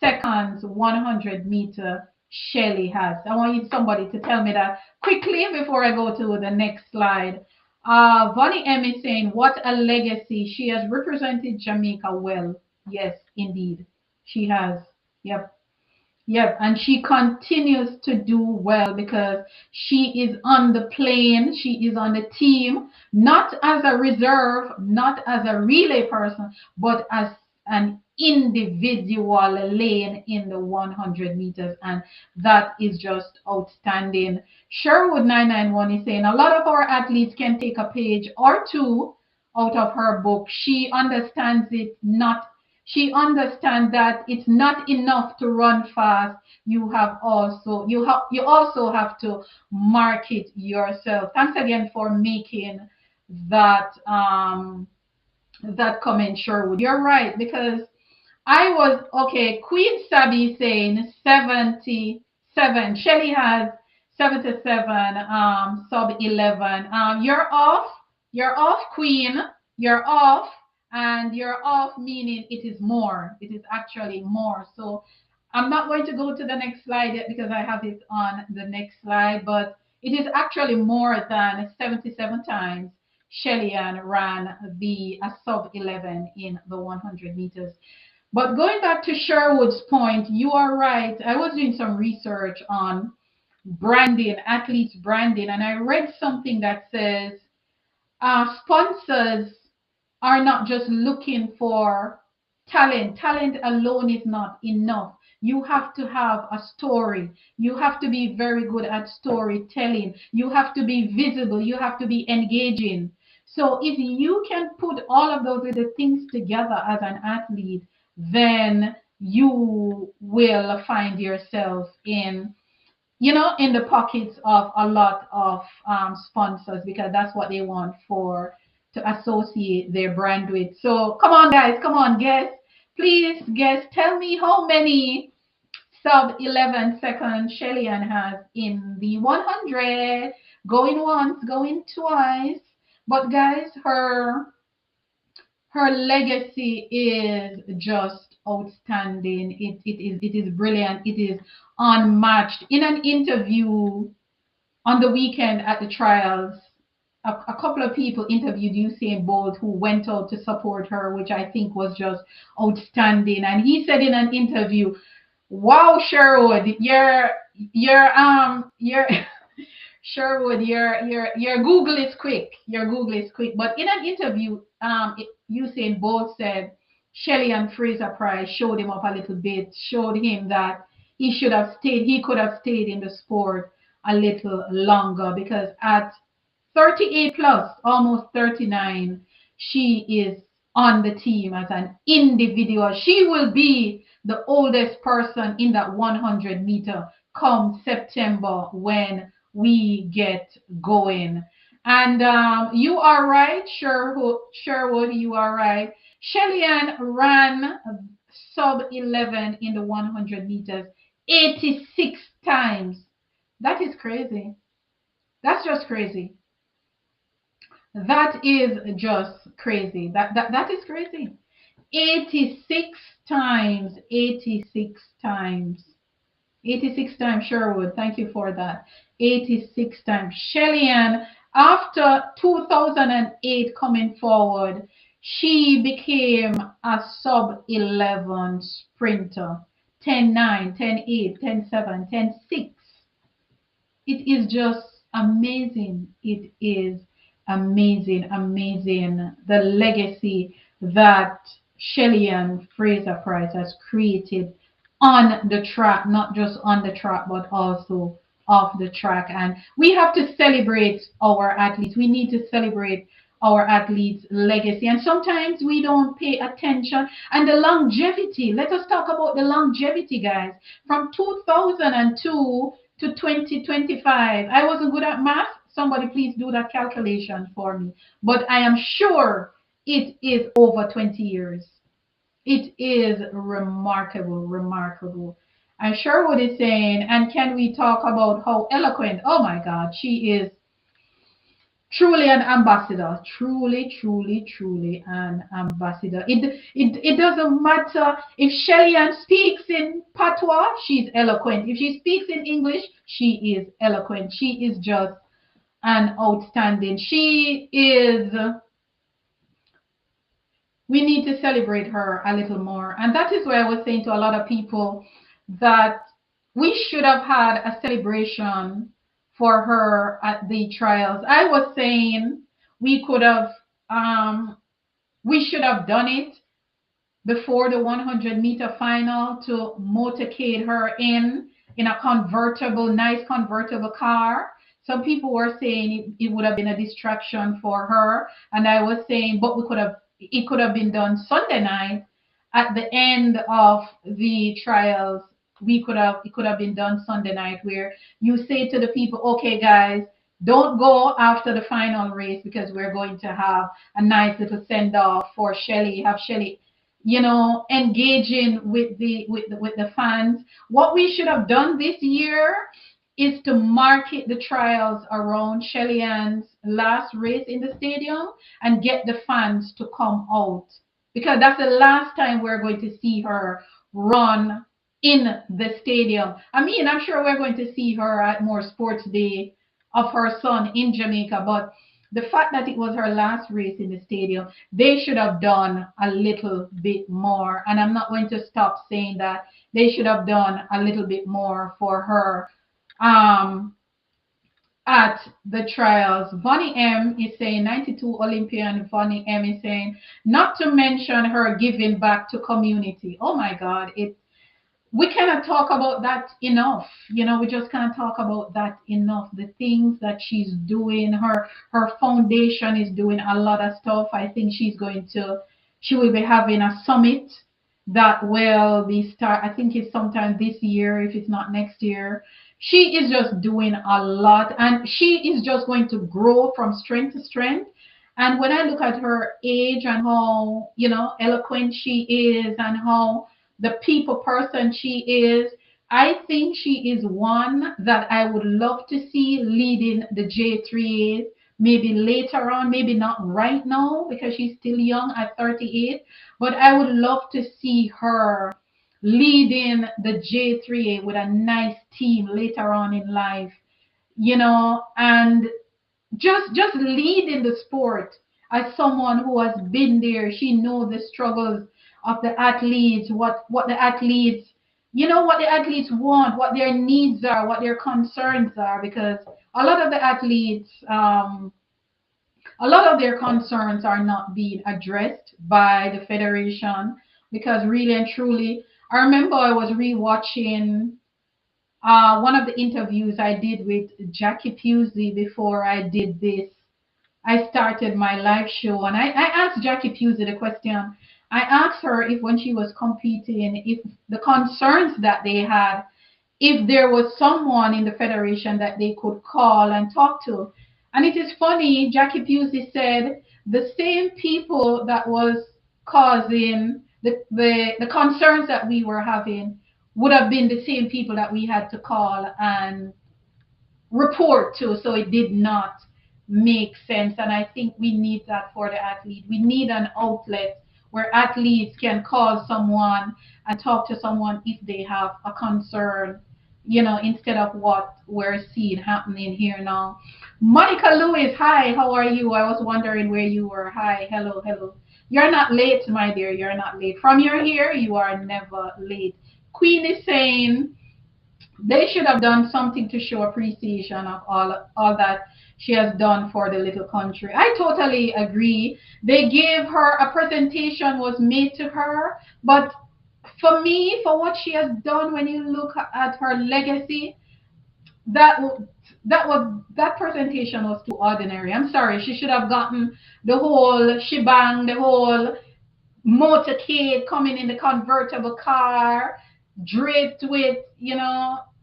seconds 100-meter Shelly has. I want you somebody to tell me that quickly before I go to the next slide. Vonnie M is saying, what a legacy. She has represented Jamaica well. Yes, indeed. She has. Yep. Yep, and she continues to do well because she is on the plane, she is on the team, not as a reserve, not as a relay person, but as an individual lane in the 100 meters, and that is just outstanding. Sherwood 991 is saying a lot of our athletes can take a page or two out of her book. She understands it not she understands that it's not enough to run fast. You also have to market yourself. Thanks again for making that that comment, Sherwood. You're right, because I was okay. Queen Sabi saying 77. Shelly has 77. Sub 11. You're off. You're off, Queen. You're off, and you're off meaning it is more. It is actually more. So I'm not going to go to the next slide yet because I have it on the next slide, but it is actually more than 77 times Shelly-Ann ran the sub 11 in the 100 meters. But going back to Sherwood's point, you are right. I was doing some research on branding, athletes branding, and I read something that says sponsors are not just looking for talent. Talent alone is not enough. You have to have a story. You have to be very good at storytelling. You have to be visible. You have to be engaging. So if you can put all of those little things together as an athlete, then you will find yourself in the pockets of a lot of sponsors, because that's what they want to associate their brand with. So come on, guys, come on, guess. Please guess. Tell me how many sub 11 seconds Shelly-Ann has in the 100. Going once, going twice. But guys, her legacy is just outstanding. It is brilliant. It is unmatched. In an interview on the weekend at the trials, a couple of people interviewed Usain Bolt, who went out to support her, which I think was just outstanding. And he said in an interview, "Wow, Sherwood, your Sherwood, your Google is quick. Your Google is quick." But in an interview, Usain Bolt said Shelly-Ann Fraser-Pryce showed him up a little bit, showed him that he could have stayed in the sport a little longer, because at 38 plus, almost 39, she is on the team as an individual. She will be the oldest person in that 100 meter come September when we get going. And you are right, Sherwood, you are right. Shelly-Ann ran sub 11 in the 100 meters 86 times. That is crazy. That's just crazy. That is just crazy. That is crazy. 86 times. 86 times. 86 times, Sherwood. Thank you for that. 86 times. Shelly-Ann, after 2008 coming forward, she became a sub 11 sprinter. 10-9, 10-8, 10-7, 10-6. It is just amazing. It is amazing, amazing. The legacy that Shelly-Ann Fraser-Pryce has created on the track, not just on the track, but also off the track. And we have to celebrate our athletes. We need to celebrate our athletes' legacy. And sometimes we don't pay attention. And the longevity, let us talk about the longevity, guys. From 2002 to 2025. I wasn't good at math. Somebody please do that calculation for me. But I am sure it is over 20 years. It is remarkable, remarkable. And Sherwood is saying, and can we talk about how eloquent? Oh my God, she is. Truly an ambassador, truly an ambassador. It doesn't matter if Shelly-Ann speaks in patois, she's eloquent. If she speaks in English, she is eloquent. She is just an outstanding. She is. We need to celebrate her a little more, and that is why I was saying to a lot of people that we should have had a celebration for her at the trials. I was saying we could have um, we should have done it before the 100-meter final to motorcade her in a convertible, nice convertible car. Some people were saying it would have been a distraction for her, and I was saying, but we could have it could have been done Sunday night at the end of the trials. We could have It could have been done Sunday night where you say to the people, okay, guys, don't go after the final race because we're going to have a nice little send off for Shelly. Have Shelly, engaging with the fans. What we should have done this year is to market the trials around Shelly-Ann's last race in the stadium and get the fans to come out, because that's the last time we're going to see her run in the stadium. I mean, I'm sure we're going to see her at more sports day of her son in Jamaica, but the fact that it was her last race in the stadium, they should have done a little bit more. And I'm not going to stop saying that they should have done a little bit more for her um, at the trials. Vonnie M is saying, 92 Olympian Vonnie M is saying, not to mention her giving back to community. Oh my God, we cannot talk about that enough. We just can't talk about that enough. The things that she's doing, her foundation is doing a lot of stuff. I think she will be having a summit that will be I think it's sometime this year, if it's not next year. She is just doing a lot, and she is just going to grow from strength to strength. And when I look at her age and how, eloquent she is and how the people person she is, I think she is one that I would love to see leading the J3A maybe later on, maybe not right now because she's still young at 38, but I would love to see her leading the J3A with a nice team later on in life, and just leading the sport as someone who has been there. She knows the struggles of the athletes, what the athletes, what the athletes want, what their needs are, what their concerns are, because a lot of the athletes, a lot of their concerns are not being addressed by the federation, because really and truly, I remember I was rewatching one of the interviews I did with Jackie Pusey before I did this. I started my live show, and I asked Jackie Pusey the question. I asked her if when she was competing, if the concerns that they had, if there was someone in the federation that they could call and talk to. And it is funny, Jackie Pusey said the same people that was causing the concerns that we were having would have been the same people that we had to call and report to. So it did not make sense. And I think we need that for the athlete. We need an outlet where athletes can call someone and talk to someone if they have a concern, instead of what we're seeing happening here now. Monica Lewis, hi, how are you? I was wondering where you were. Hi, hello, hello. You're not late, my dear. You're not late. From your here, you are never late. Queen is saying, they should have done something to show appreciation of all that she has done for the little country. I totally agree. They gave her a presentation was made to her, but for me, for what she has done, when you look at her legacy, that that presentation was too ordinary. I'm sorry. She should have gotten the whole shebang, the whole motorcade coming in the convertible car, draped with,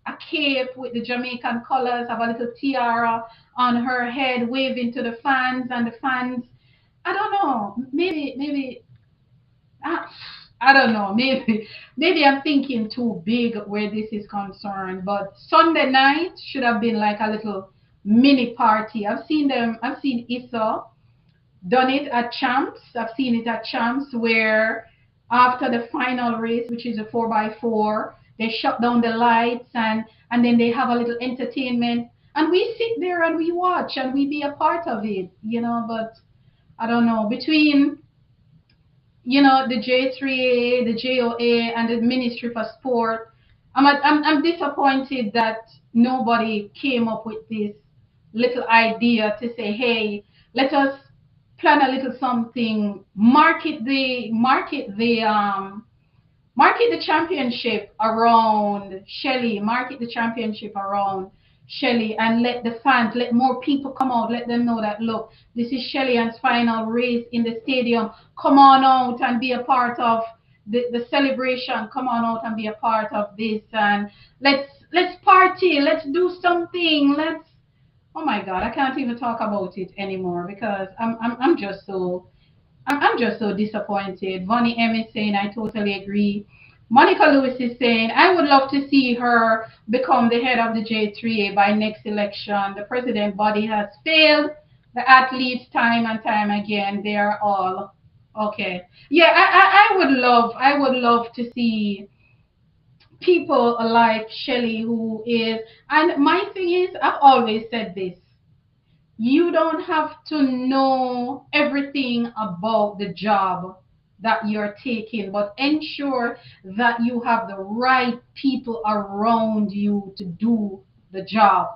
a cape with the Jamaican colors, have a little tiara on her head, waving to the fans, and the fans, I don't know, maybe, I, I don't know, maybe I'm thinking too big where this is concerned, but Sunday night should have been like a little mini party. I've seen Issa done it at Champs. I've seen it at Champs where after the final race, which is a 4x4, they shut down the lights and then they have a little entertainment. And we sit there and we watch and we be a part of it, but I don't know, between the J3A, the JOA, and the Ministry for Sport. I'm disappointed that nobody came up with this little idea to say, hey, let us plan a little something, market the championship around Shelly, market the championship around Shelly, and let the fans, let more people come out, let them know that, look, this is Shelly-Ann's final race in the stadium. Come on out and be a part of the celebration. Come on out and be a part of this, and let's party, let's do something, let's. Oh my God, I can't even talk about it anymore because I'm just so I'm just so disappointed. Vonnie M is saying, I totally agree. Monica Lewis is saying, I would love to see her become the head of the J3A by next election. The president body has failed the athletes time and time again. They are all okay. Yeah, I would love to see people like Shelly who is, and my thing is, I've always said this, you don't have to know everything about the job that you're taking, but ensure that you have the right people around you to do the job.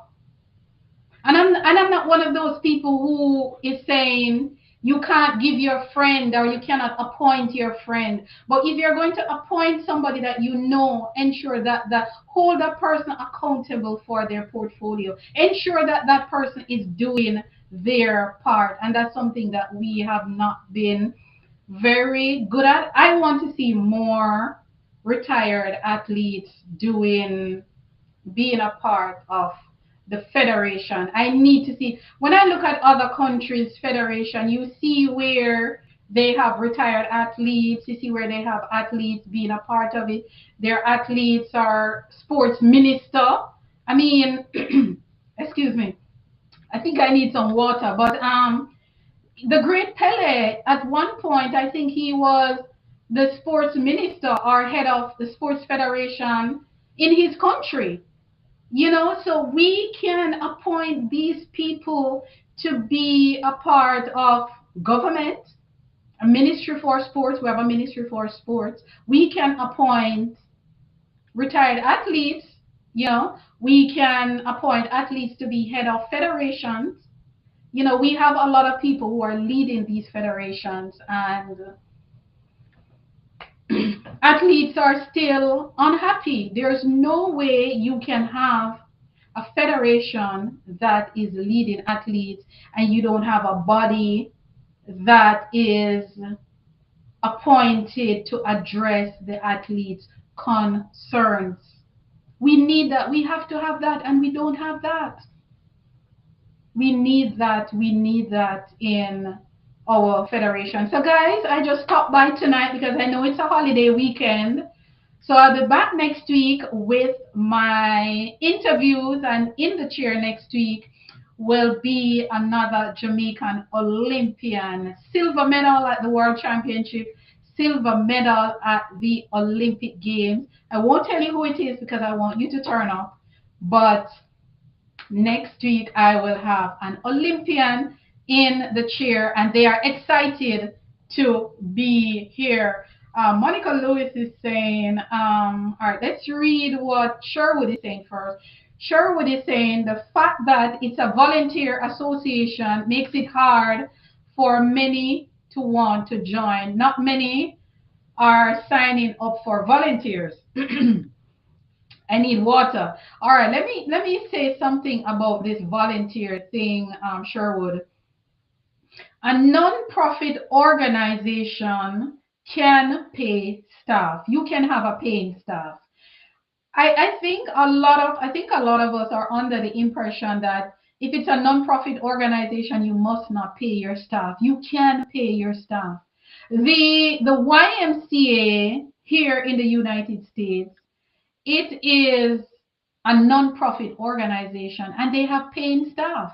And I'm not one of those people who is saying you can't give your friend or you cannot appoint your friend. But if you're going to appoint somebody that you know, ensure that hold that person accountable for their portfolio. Ensure that that person is doing their part. And that's something that we have not been very good at. I want to see more retired athletes being a part of the federation. I need to see, when I look at other countries' federation, you see where they have retired athletes, you see where they have athletes being a part of it. Their athletes are sports minister. I mean, excuse me, I think I need some water, but the great Pele, at one point, I think he was the sports minister or head of the sports federation in his country. So we can appoint these people to be a part of government, a ministry for sports. We have a ministry for sports. We can appoint retired athletes. We can appoint athletes to be head of federations. We have a lot of people who are leading these federations, and athletes are still unhappy. There's no way you can have a federation that is leading athletes and you don't have a body that is appointed to address the athletes' concerns. We need that. We have to have that, and we don't have that. We need that. We need that in our federation. So, guys, I just stopped by tonight because I know it's a holiday weekend. So I'll be back next week with my interviews, and in the chair next week will be another Jamaican Olympian, silver medal at the World Championship, silver medal at the Olympic Games. I won't tell you who it is because I want you to turn up, but next week I will have an Olympian in the chair, and they are excited to be here. Monica Lewis is saying, all right, let's read what Sherwood is saying first. Sherwood is saying the fact that it's a volunteer association makes it hard for many to want to join. Not many are signing up for volunteers. I need water. All right, let me say something about this volunteer thing, Sherwood. A non-profit organization can pay staff. You can have a paying staff. I think a lot of us are under the impression that if it's a non-profit organization, you must not pay your staff. You can pay your staff. The YMCA here in the United States, it is a non-profit organization, and they have paying staff.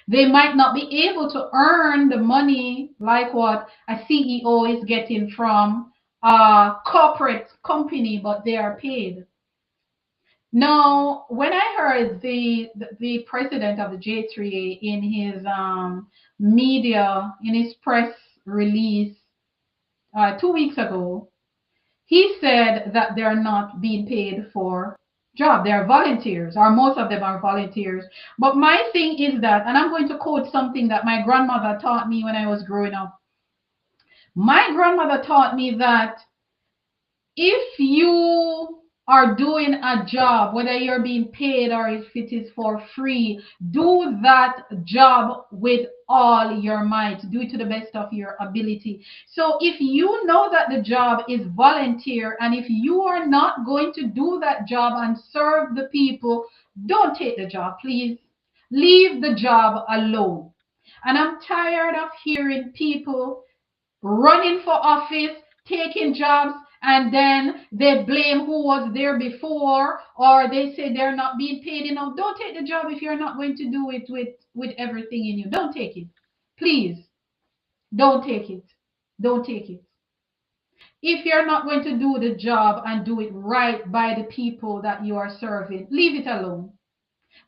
They might not be able to earn the money like what a CEO is getting from a corporate company, but they are paid. Now, when I heard the president of the J3A in his media, in his press release 2 weeks ago, he said that they're not being paid for job. They're volunteers, or most of them are volunteers. But my thing is that, and I'm going to quote something that my grandmother taught me when I was growing up. My grandmother taught me that if you are doing a job, whether you're being paid or if it is for free, do that job with all your might. Do it to the best of your ability. So if you know that the job is volunteer, and if you are not going to do that job and serve the people, don't take the job, please. Leave the job alone. And I'm tired of hearing people running for office, taking jobs, and then they blame who was there before, or they say they're not being paid enough. Don't take the job if you're not going to do it with everything in you. Don't take it. Please, don't take it. Don't take it. If you're not going to do the job and do it right by the people that you are serving, leave it alone.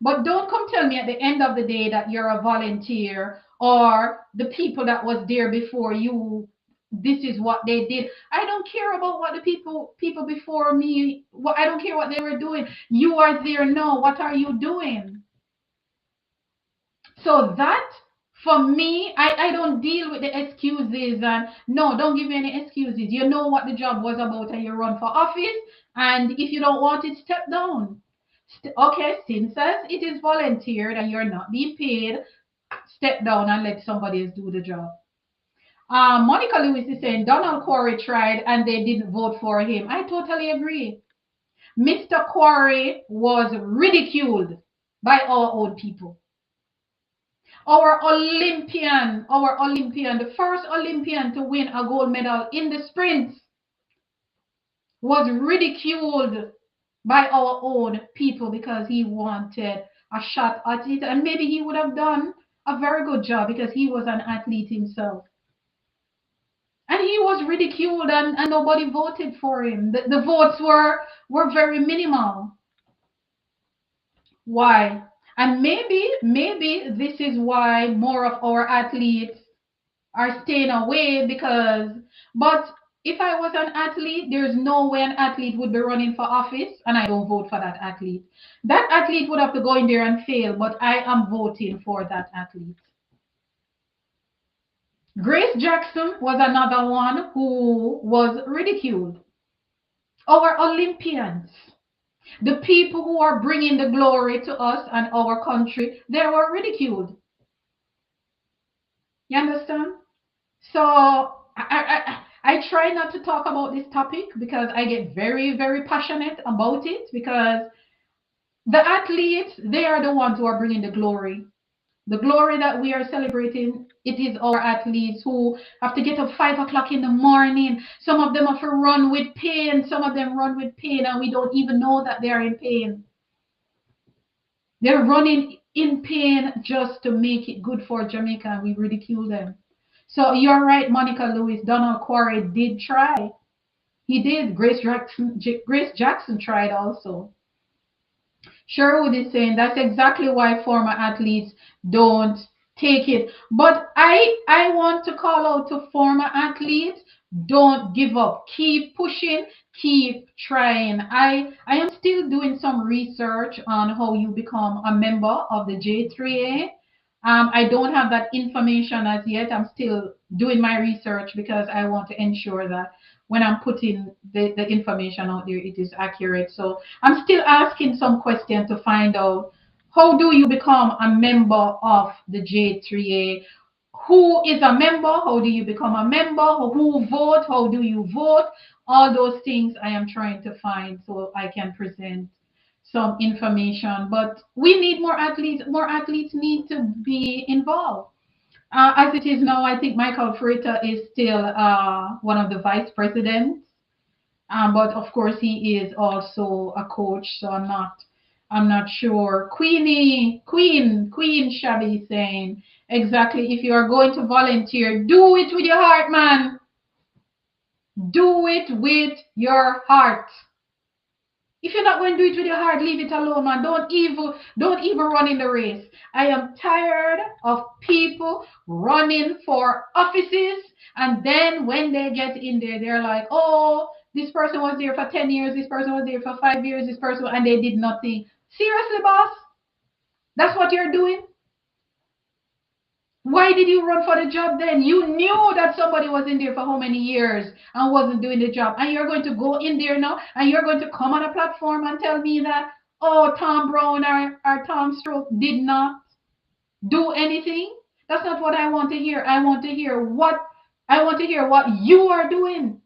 But don't come tell me at the end of the day that you're a volunteer, or the people that was there before you, this is what they did. I don't care about what the people before me, I don't care what they were doing. You are there now. What are you doing? So that, for me, I don't deal with the excuses. And no, don't give me any excuses. You know what the job was about, and you run for office. And if you don't want it, step down. Okay, since as it is volunteered and you're not being paid, step down and let somebody else do the job. Monica Lewis is saying Donald Corey tried and they didn't vote for him. I totally agree. Mr. Corey was ridiculed by our own people. Our Olympian, the first Olympian to win a gold medal in the sprints, was ridiculed by our own people because he wanted a shot at it. And maybe he would have done a very good job because he was an athlete himself. And he was ridiculed, and nobody voted for him. The votes were very minimal. Why? And maybe this is why more of our athletes are staying away, because, but if I was an athlete, there's no way an athlete would be running for office and I don't vote for that athlete. That athlete would have to go in there and fail, but I am voting for that athlete. Grace Jackson was another one who was ridiculed. Our Olympians, the people who are bringing the glory to us and our country, they were ridiculed. You understand? So I try not to talk about this topic because I get very, very passionate about it, because the athletes, they are the ones who are bringing the glory. The glory that we are celebrating, it is our athletes who have to get up 5 o'clock in the morning. Some of them have to run with pain. Some of them run with pain and we don't even know that they are in pain. They're running in pain just to make it good for Jamaica, and we ridicule them. So you're right, Monica Lewis. Donald Corey did try. He did. Grace Jackson tried also. Sherwood is saying that's exactly why former athletes don't take it. But I want to call out to former athletes, don't give up. Keep pushing, keep trying. I am still doing some research on how you become a member of the J3A. I don't have that information as yet. I'm still doing my research because I want to ensure that when I'm putting the information out there, it is accurate. So I'm still asking some questions to find out, how do you become a member of the J3A? Who is a member? How do you become a member? Who vote? How do you vote? All those things I am trying to find so I can present some information. But we need more athletes. More athletes need to be involved. As it is now, I think Michael Freitas is still one of the vice presidents. But of course, he is also a coach, so I'm not sure. Queen Shabby is saying exactly. If you are going to volunteer, do it with your heart, man. Do it with your heart. If you're not going to do it with your heart, leave it alone, man. Don't even run in the race. I am tired of people running for offices, and then when they get in there, they're like, oh, this person was there for 10 years, this person was there for 5 years, this person, and they did nothing. Seriously, boss? That's what you're doing? Why did you run for the job then? You knew that somebody was in there for how many years and wasn't doing the job. And you're going to go in there now and you're going to come on a platform and tell me that, oh, Tom Brown or Tom Stroke did not do anything? That's not what I want to hear. I want to hear what you are doing.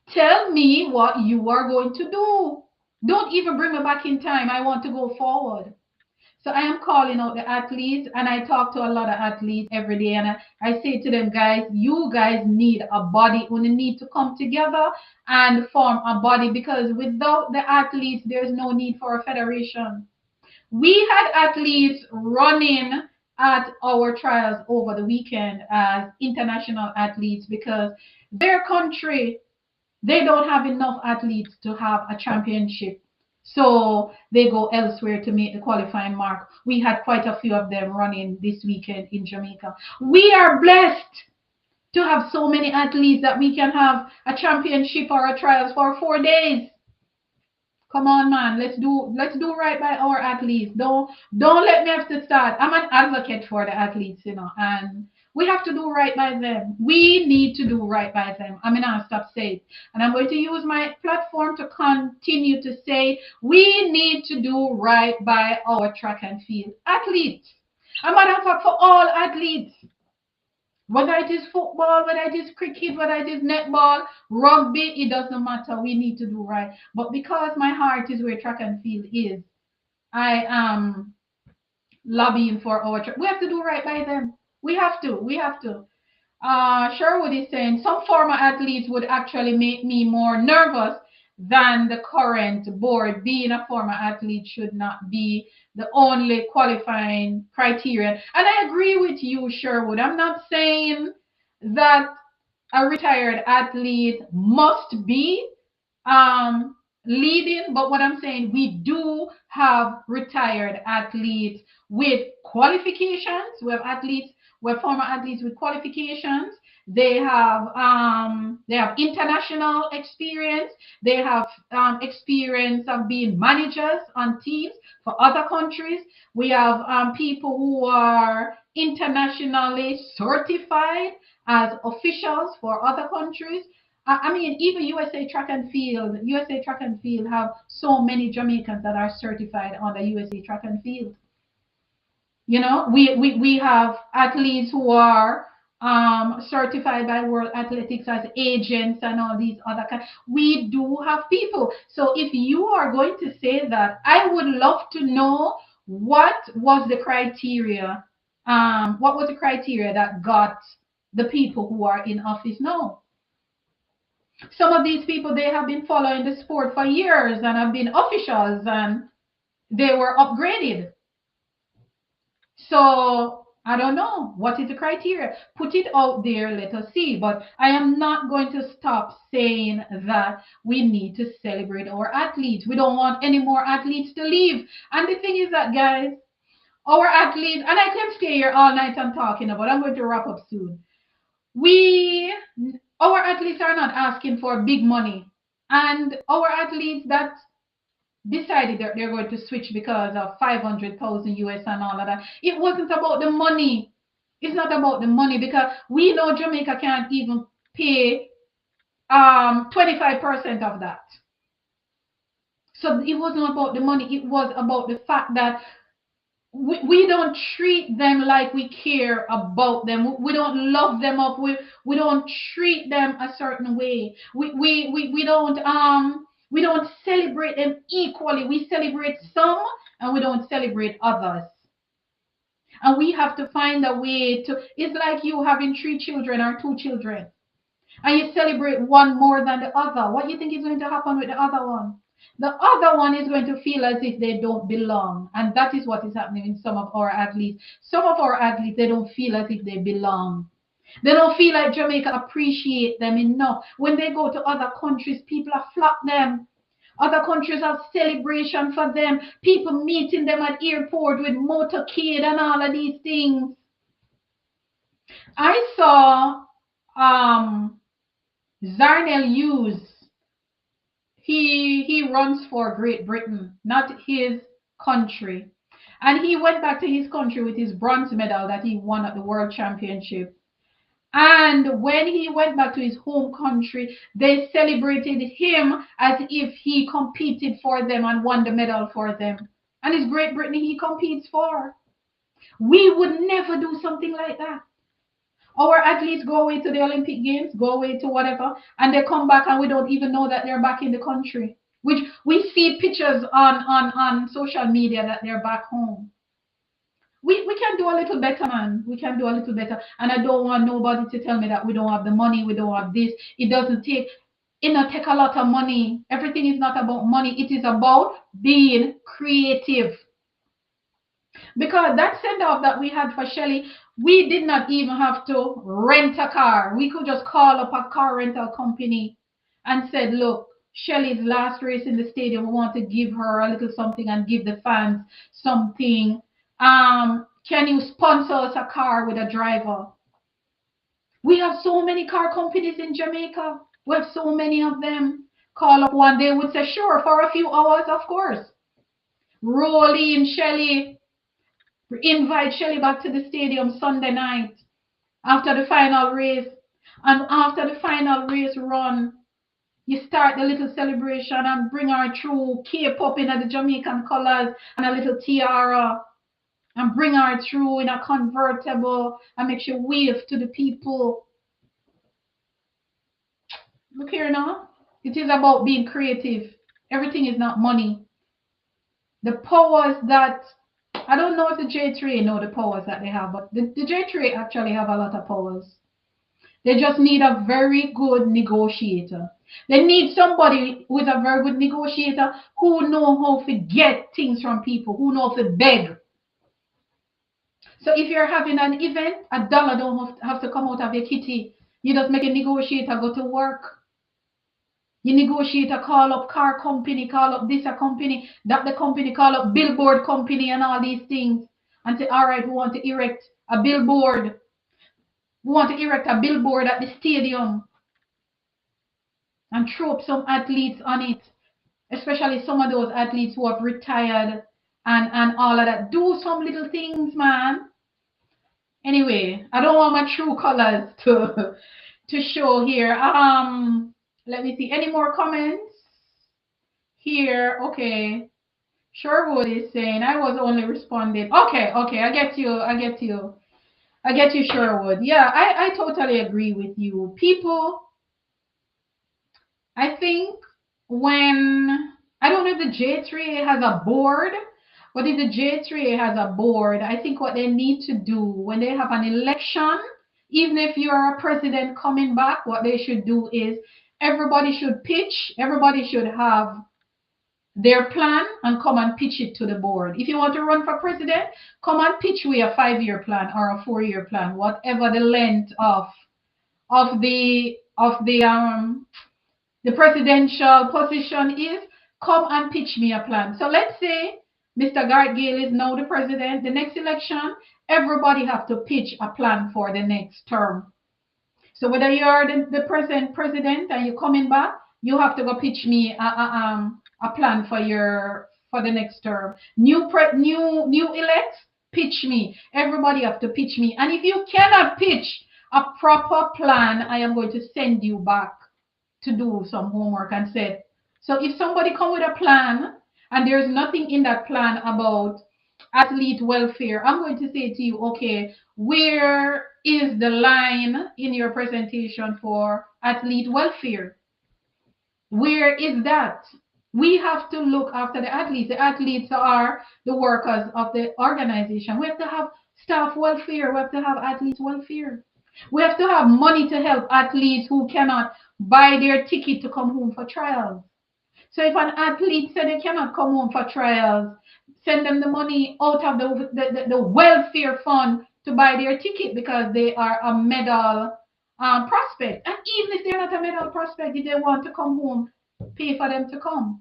Tell me what you are going to do. Don't even bring me back in time. I want to go forward. So I am calling out the athletes, and I talk to a lot of athletes every day, and I say to them, guys, you guys need a body. We need to come together and form a body, because without the athletes, there's no need for a federation. We had athletes running at our trials over the weekend as international athletes because their country, they don't have enough athletes to have a championship. So they go elsewhere to make the qualifying mark. We had quite a few of them running this weekend in Jamaica. We are blessed to have so many athletes that we can have a championship or a trials for 4 days. Come on, man. Let's do right by our athletes. Don't let me have to start. I'm an advocate for the athletes, and we have to do right by them. We need to do right by them. I'm gonna stop saying, and I'm going to use my platform to continue to say we need to do right by our track and field athletes. I'm an advocate for all athletes. Whether it is football, whether it is cricket, whether it is netball, rugby, it doesn't matter. We need to do right. But because my heart is where track and field is, I am lobbying for our track. We have to do right by them. We have to. We have to. Sherwood is saying some former athletes would actually make me more nervous than the current board. Being a former athlete should not be the only qualifying criteria. And I agree with you, Sherwood. I'm not saying that a retired athlete must be um, leading, but what I'm saying, we do have retired athletes with qualifications. We have former athletes with qualifications. They have international experience. They have experience of being managers on teams for other countries. We have people who are internationally certified as officials for other countries. I mean, even USA Track and Field have so many Jamaicans that are certified on the USA Track and Field. We have athletes who are certified by World Athletics as agents and all these other kinds. We do have people. So if you are going to say that, I would love to know what was the criteria. What was the criteria that got the people who are in office now? Some of these people, they have been following the sport for years and have been officials, and they were upgraded. So I don't know what is the criteria. Put it out there, let us see. But I am not going to stop saying that we need to celebrate our athletes. We don't want any more athletes to leave. And the thing is that, guys, our athletes, and I can stay here all night and talking about, I'm going to wrap up soon. Our athletes are not asking for big money. And our athletes that decided that they're going to switch because of 500,000 US and all of that. It wasn't about the money. It's not about the money, because we know Jamaica can't even pay 25% of that. So it wasn't about the money. It was about the fact that we don't treat them like we care about them. We don't love them up. We don't treat them a certain way. We don't celebrate them equally. We celebrate some and we don't celebrate others. And we have to find a way to. It's like you having 3 children or 2 children. and you celebrate one more than the other, what do you think is going to happen with the other one? The other one is going to feel as if they don't belong. And that is what is happening in some of our athletes. Some of our athletes, they don't feel as if they belong. They don't feel like Jamaica appreciate them enough. When they go to other countries, people are flock them. Other countries have celebration for them. People meeting them at airport with motorcade and all of these things. I saw Zarnel Hughes. He runs for Great Britain, not his country. And he went back to his country with his bronze medal that he won at the World Championship. And when he went back to his home country, they celebrated him as if he competed for them and won the medal for them. And it's Great Britain he competes for. We would never do something like that. Our athletes go away to the Olympic Games, go away to whatever, and they come back and we don't even know that they're back in the country. Which we see pictures on social media that they're back home. We can do a little better, man. We can do a little better. And I don't want nobody to tell me that we don't have the money, we don't have this. It doesn't take a lot of money. Everything is not about money. It is about being creative. Because that send-off that we had for Shelly, we did not even have to rent a car. We could just call up a car rental company and said, look, Shelly's last race in the stadium, we want to give her a little something and give the fans something. Can you sponsor us a car with a driver? We have so many car companies in Jamaica. We have so many of them. Call up one day, would say, sure, for a few hours, of course. Roll in, Shelly. Invite Shelly back to the stadium Sunday night after the final race. And after the final race run, you start the little celebration and bring her through K-pop in the Jamaican colors and a little tiara. And bring her through in a convertible and make sure wave to the people. Look here now. It is about being creative. Everything is not money. The powers that, I don't know if the J3 know the powers that they have, but the J3 actually have a lot of powers. They just need a very good negotiator. They need somebody who is a very good negotiator who know how to get things from people, who know how to beg. So if you're having an event, $1 don't have to come out of your kitty. You just make a negotiator go to work. You negotiator call up car company, call up this a company, that the company, call up billboard company and all these things. And say, all right, we want to erect a billboard. We want to erect a billboard at the stadium. And throw up some athletes on it. Especially some of those athletes who have retired and all of that. Do some little things, man. Anyway, I don't want my true colors to show here. Let me see. Any more comments here? Okay. Sherwood is saying I was only responding. Okay, I get you, Sherwood. Yeah, I totally agree with you. People, I think when, I don't know if the J3A has a board, but if the J3A has a board, I think what they need to do when they have an election, even if you're a president coming back, what they should do is everybody should pitch, everybody should have their plan and come and pitch it to the board. If you want to run for president, come and pitch with a 5-year plan or a 4-year plan, whatever the length of the presidential position is. Come and pitch me a plan. So let's say Mr. Garth Gale is now the president. The next election, everybody have to pitch a plan for the next term. So whether you are the present president and you're coming back, you have to go pitch me a plan for the next term. New elects, pitch me. Everybody have to pitch me. And if you cannot pitch a proper plan, I am going to send you back to do some homework and say. So if somebody come with a plan and there's nothing in that plan about athlete welfare, I'm going to say to you, okay, where is the line in your presentation for athlete welfare? Where is that? We have to look after the athletes. The athletes are the workers of the organization. We have to have staff welfare. We have to have athletes welfare. We have to have money to help athletes who cannot buy their ticket to come home for trials. So if an athlete said they cannot come home for trials, send them the money out of the welfare fund to buy their ticket because they are a medal prospect. And even if they're not a medal prospect, if they want to come home, pay for them to come.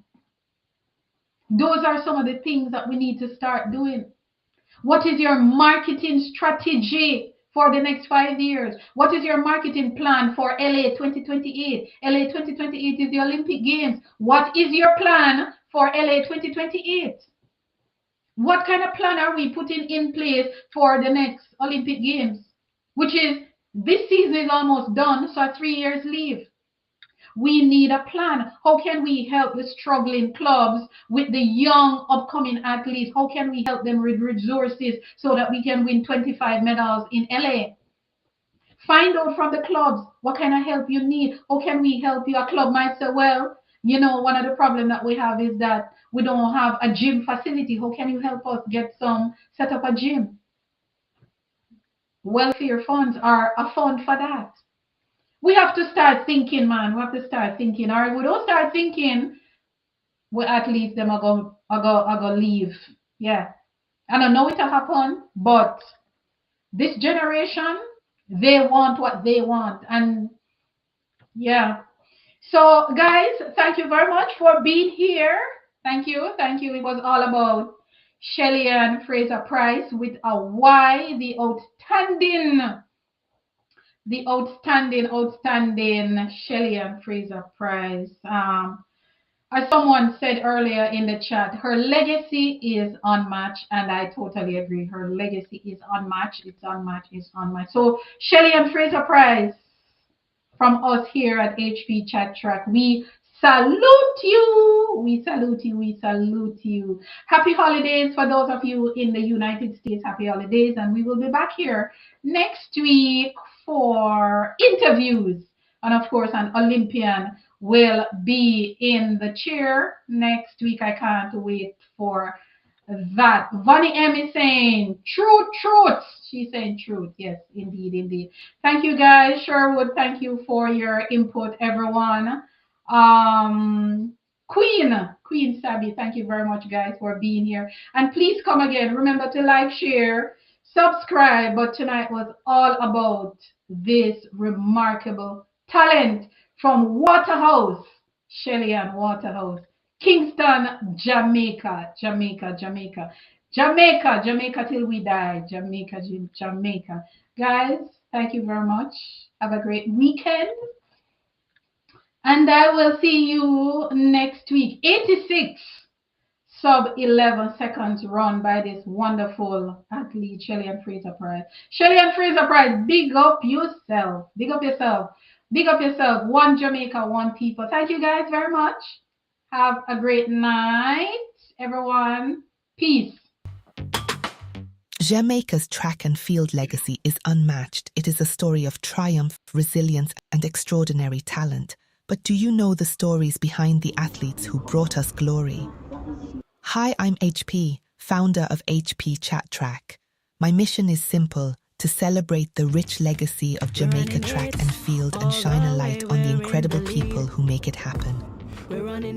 Those are some of the things that we need to start doing. What is your marketing strategy for the next 5 years? What is your marketing plan for LA 2028? LA 2028 is the Olympic Games. What is your plan for LA 2028? What kind of plan are we putting in place for the next Olympic Games? Which is, this season is almost done, so 3 years leave. We need a plan. How can we help the struggling clubs with the young upcoming athletes? How can we help them with resources so that we can win 25 medals in LA? Find out from the clubs what kind of help you need. How can we help you? A club might say, well, you know, one of the problems that we have is that we don't have a gym facility. How can you help us set up a gym? Welfare funds are a fund for that. We have to start thinking, man. We have to start thinking. Or if we don't start thinking, we athletes them are going leave. Yeah. I don't know it will happen, but this generation, they want what they want. And yeah. So guys, thank you very much for being here. Thank you. Thank you. It was all about Shelly-Ann Fraser-Pryce with a Y, the outstanding Shelly-Ann Fraser-Pryce. As someone said earlier in the chat, her legacy is unmatched, and I totally agree. Her legacy is unmatched. It's unmatched. So Shelly-Ann Fraser-Pryce, from us here at HP Chat Track, we salute you. We salute you. We salute you. Happy holidays for those of you in the United States. Happy holidays, and we will be back here next week for interviews. And of course, an Olympian will be in the chair next week. I can't wait for that. Vonnie M is saying truth. She's saying truth. Yes, indeed. Thank you, guys. Sherwood, thank you for your input, everyone. Queen Sabby, thank you very much, guys, for being here. And please come again. Remember to like, share, subscribe. But tonight was all about this remarkable talent from Waterhouse, Shelly-Ann Waterhouse, Kingston, Jamaica till we die. Jamaica. Guys, thank you very much. Have a great weekend. And I will see you next week. 86 sub 11 seconds run by this wonderful athlete, Shelly-Ann Fraser-Pryce. Shelly-Ann Fraser-Pryce, big up yourself. One Jamaica, one people. Thank you guys very much. Have a great night, everyone. Peace. Jamaica's track and field legacy is unmatched. It is a story of triumph, resilience, and extraordinary talent. But do you know the stories behind the athletes who brought us glory? Hi, I'm HP, founder of HP Chat Track. My mission is simple: to celebrate the rich legacy of Jamaica track and field and shine a light on the incredible people who make it happen.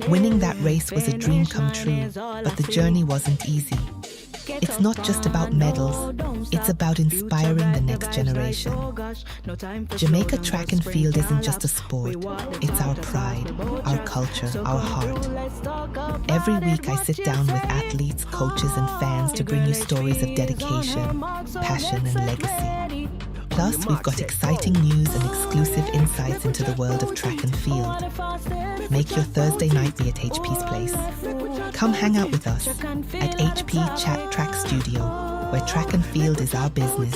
Winning that race was a dream come true, but the journey wasn't easy. It's not just about medals, it's about inspiring the next generation. Jamaica track and field isn't just a sport, it's our pride, our culture, our heart. Every week I sit down with athletes, coaches and fans to bring you stories of dedication, passion and legacy. Plus, we've got exciting news and exclusive insights into the world of track and field. Make your Thursday night be at HP's place. Come hang out with us at HP Chat Track Studio, where track and field is our business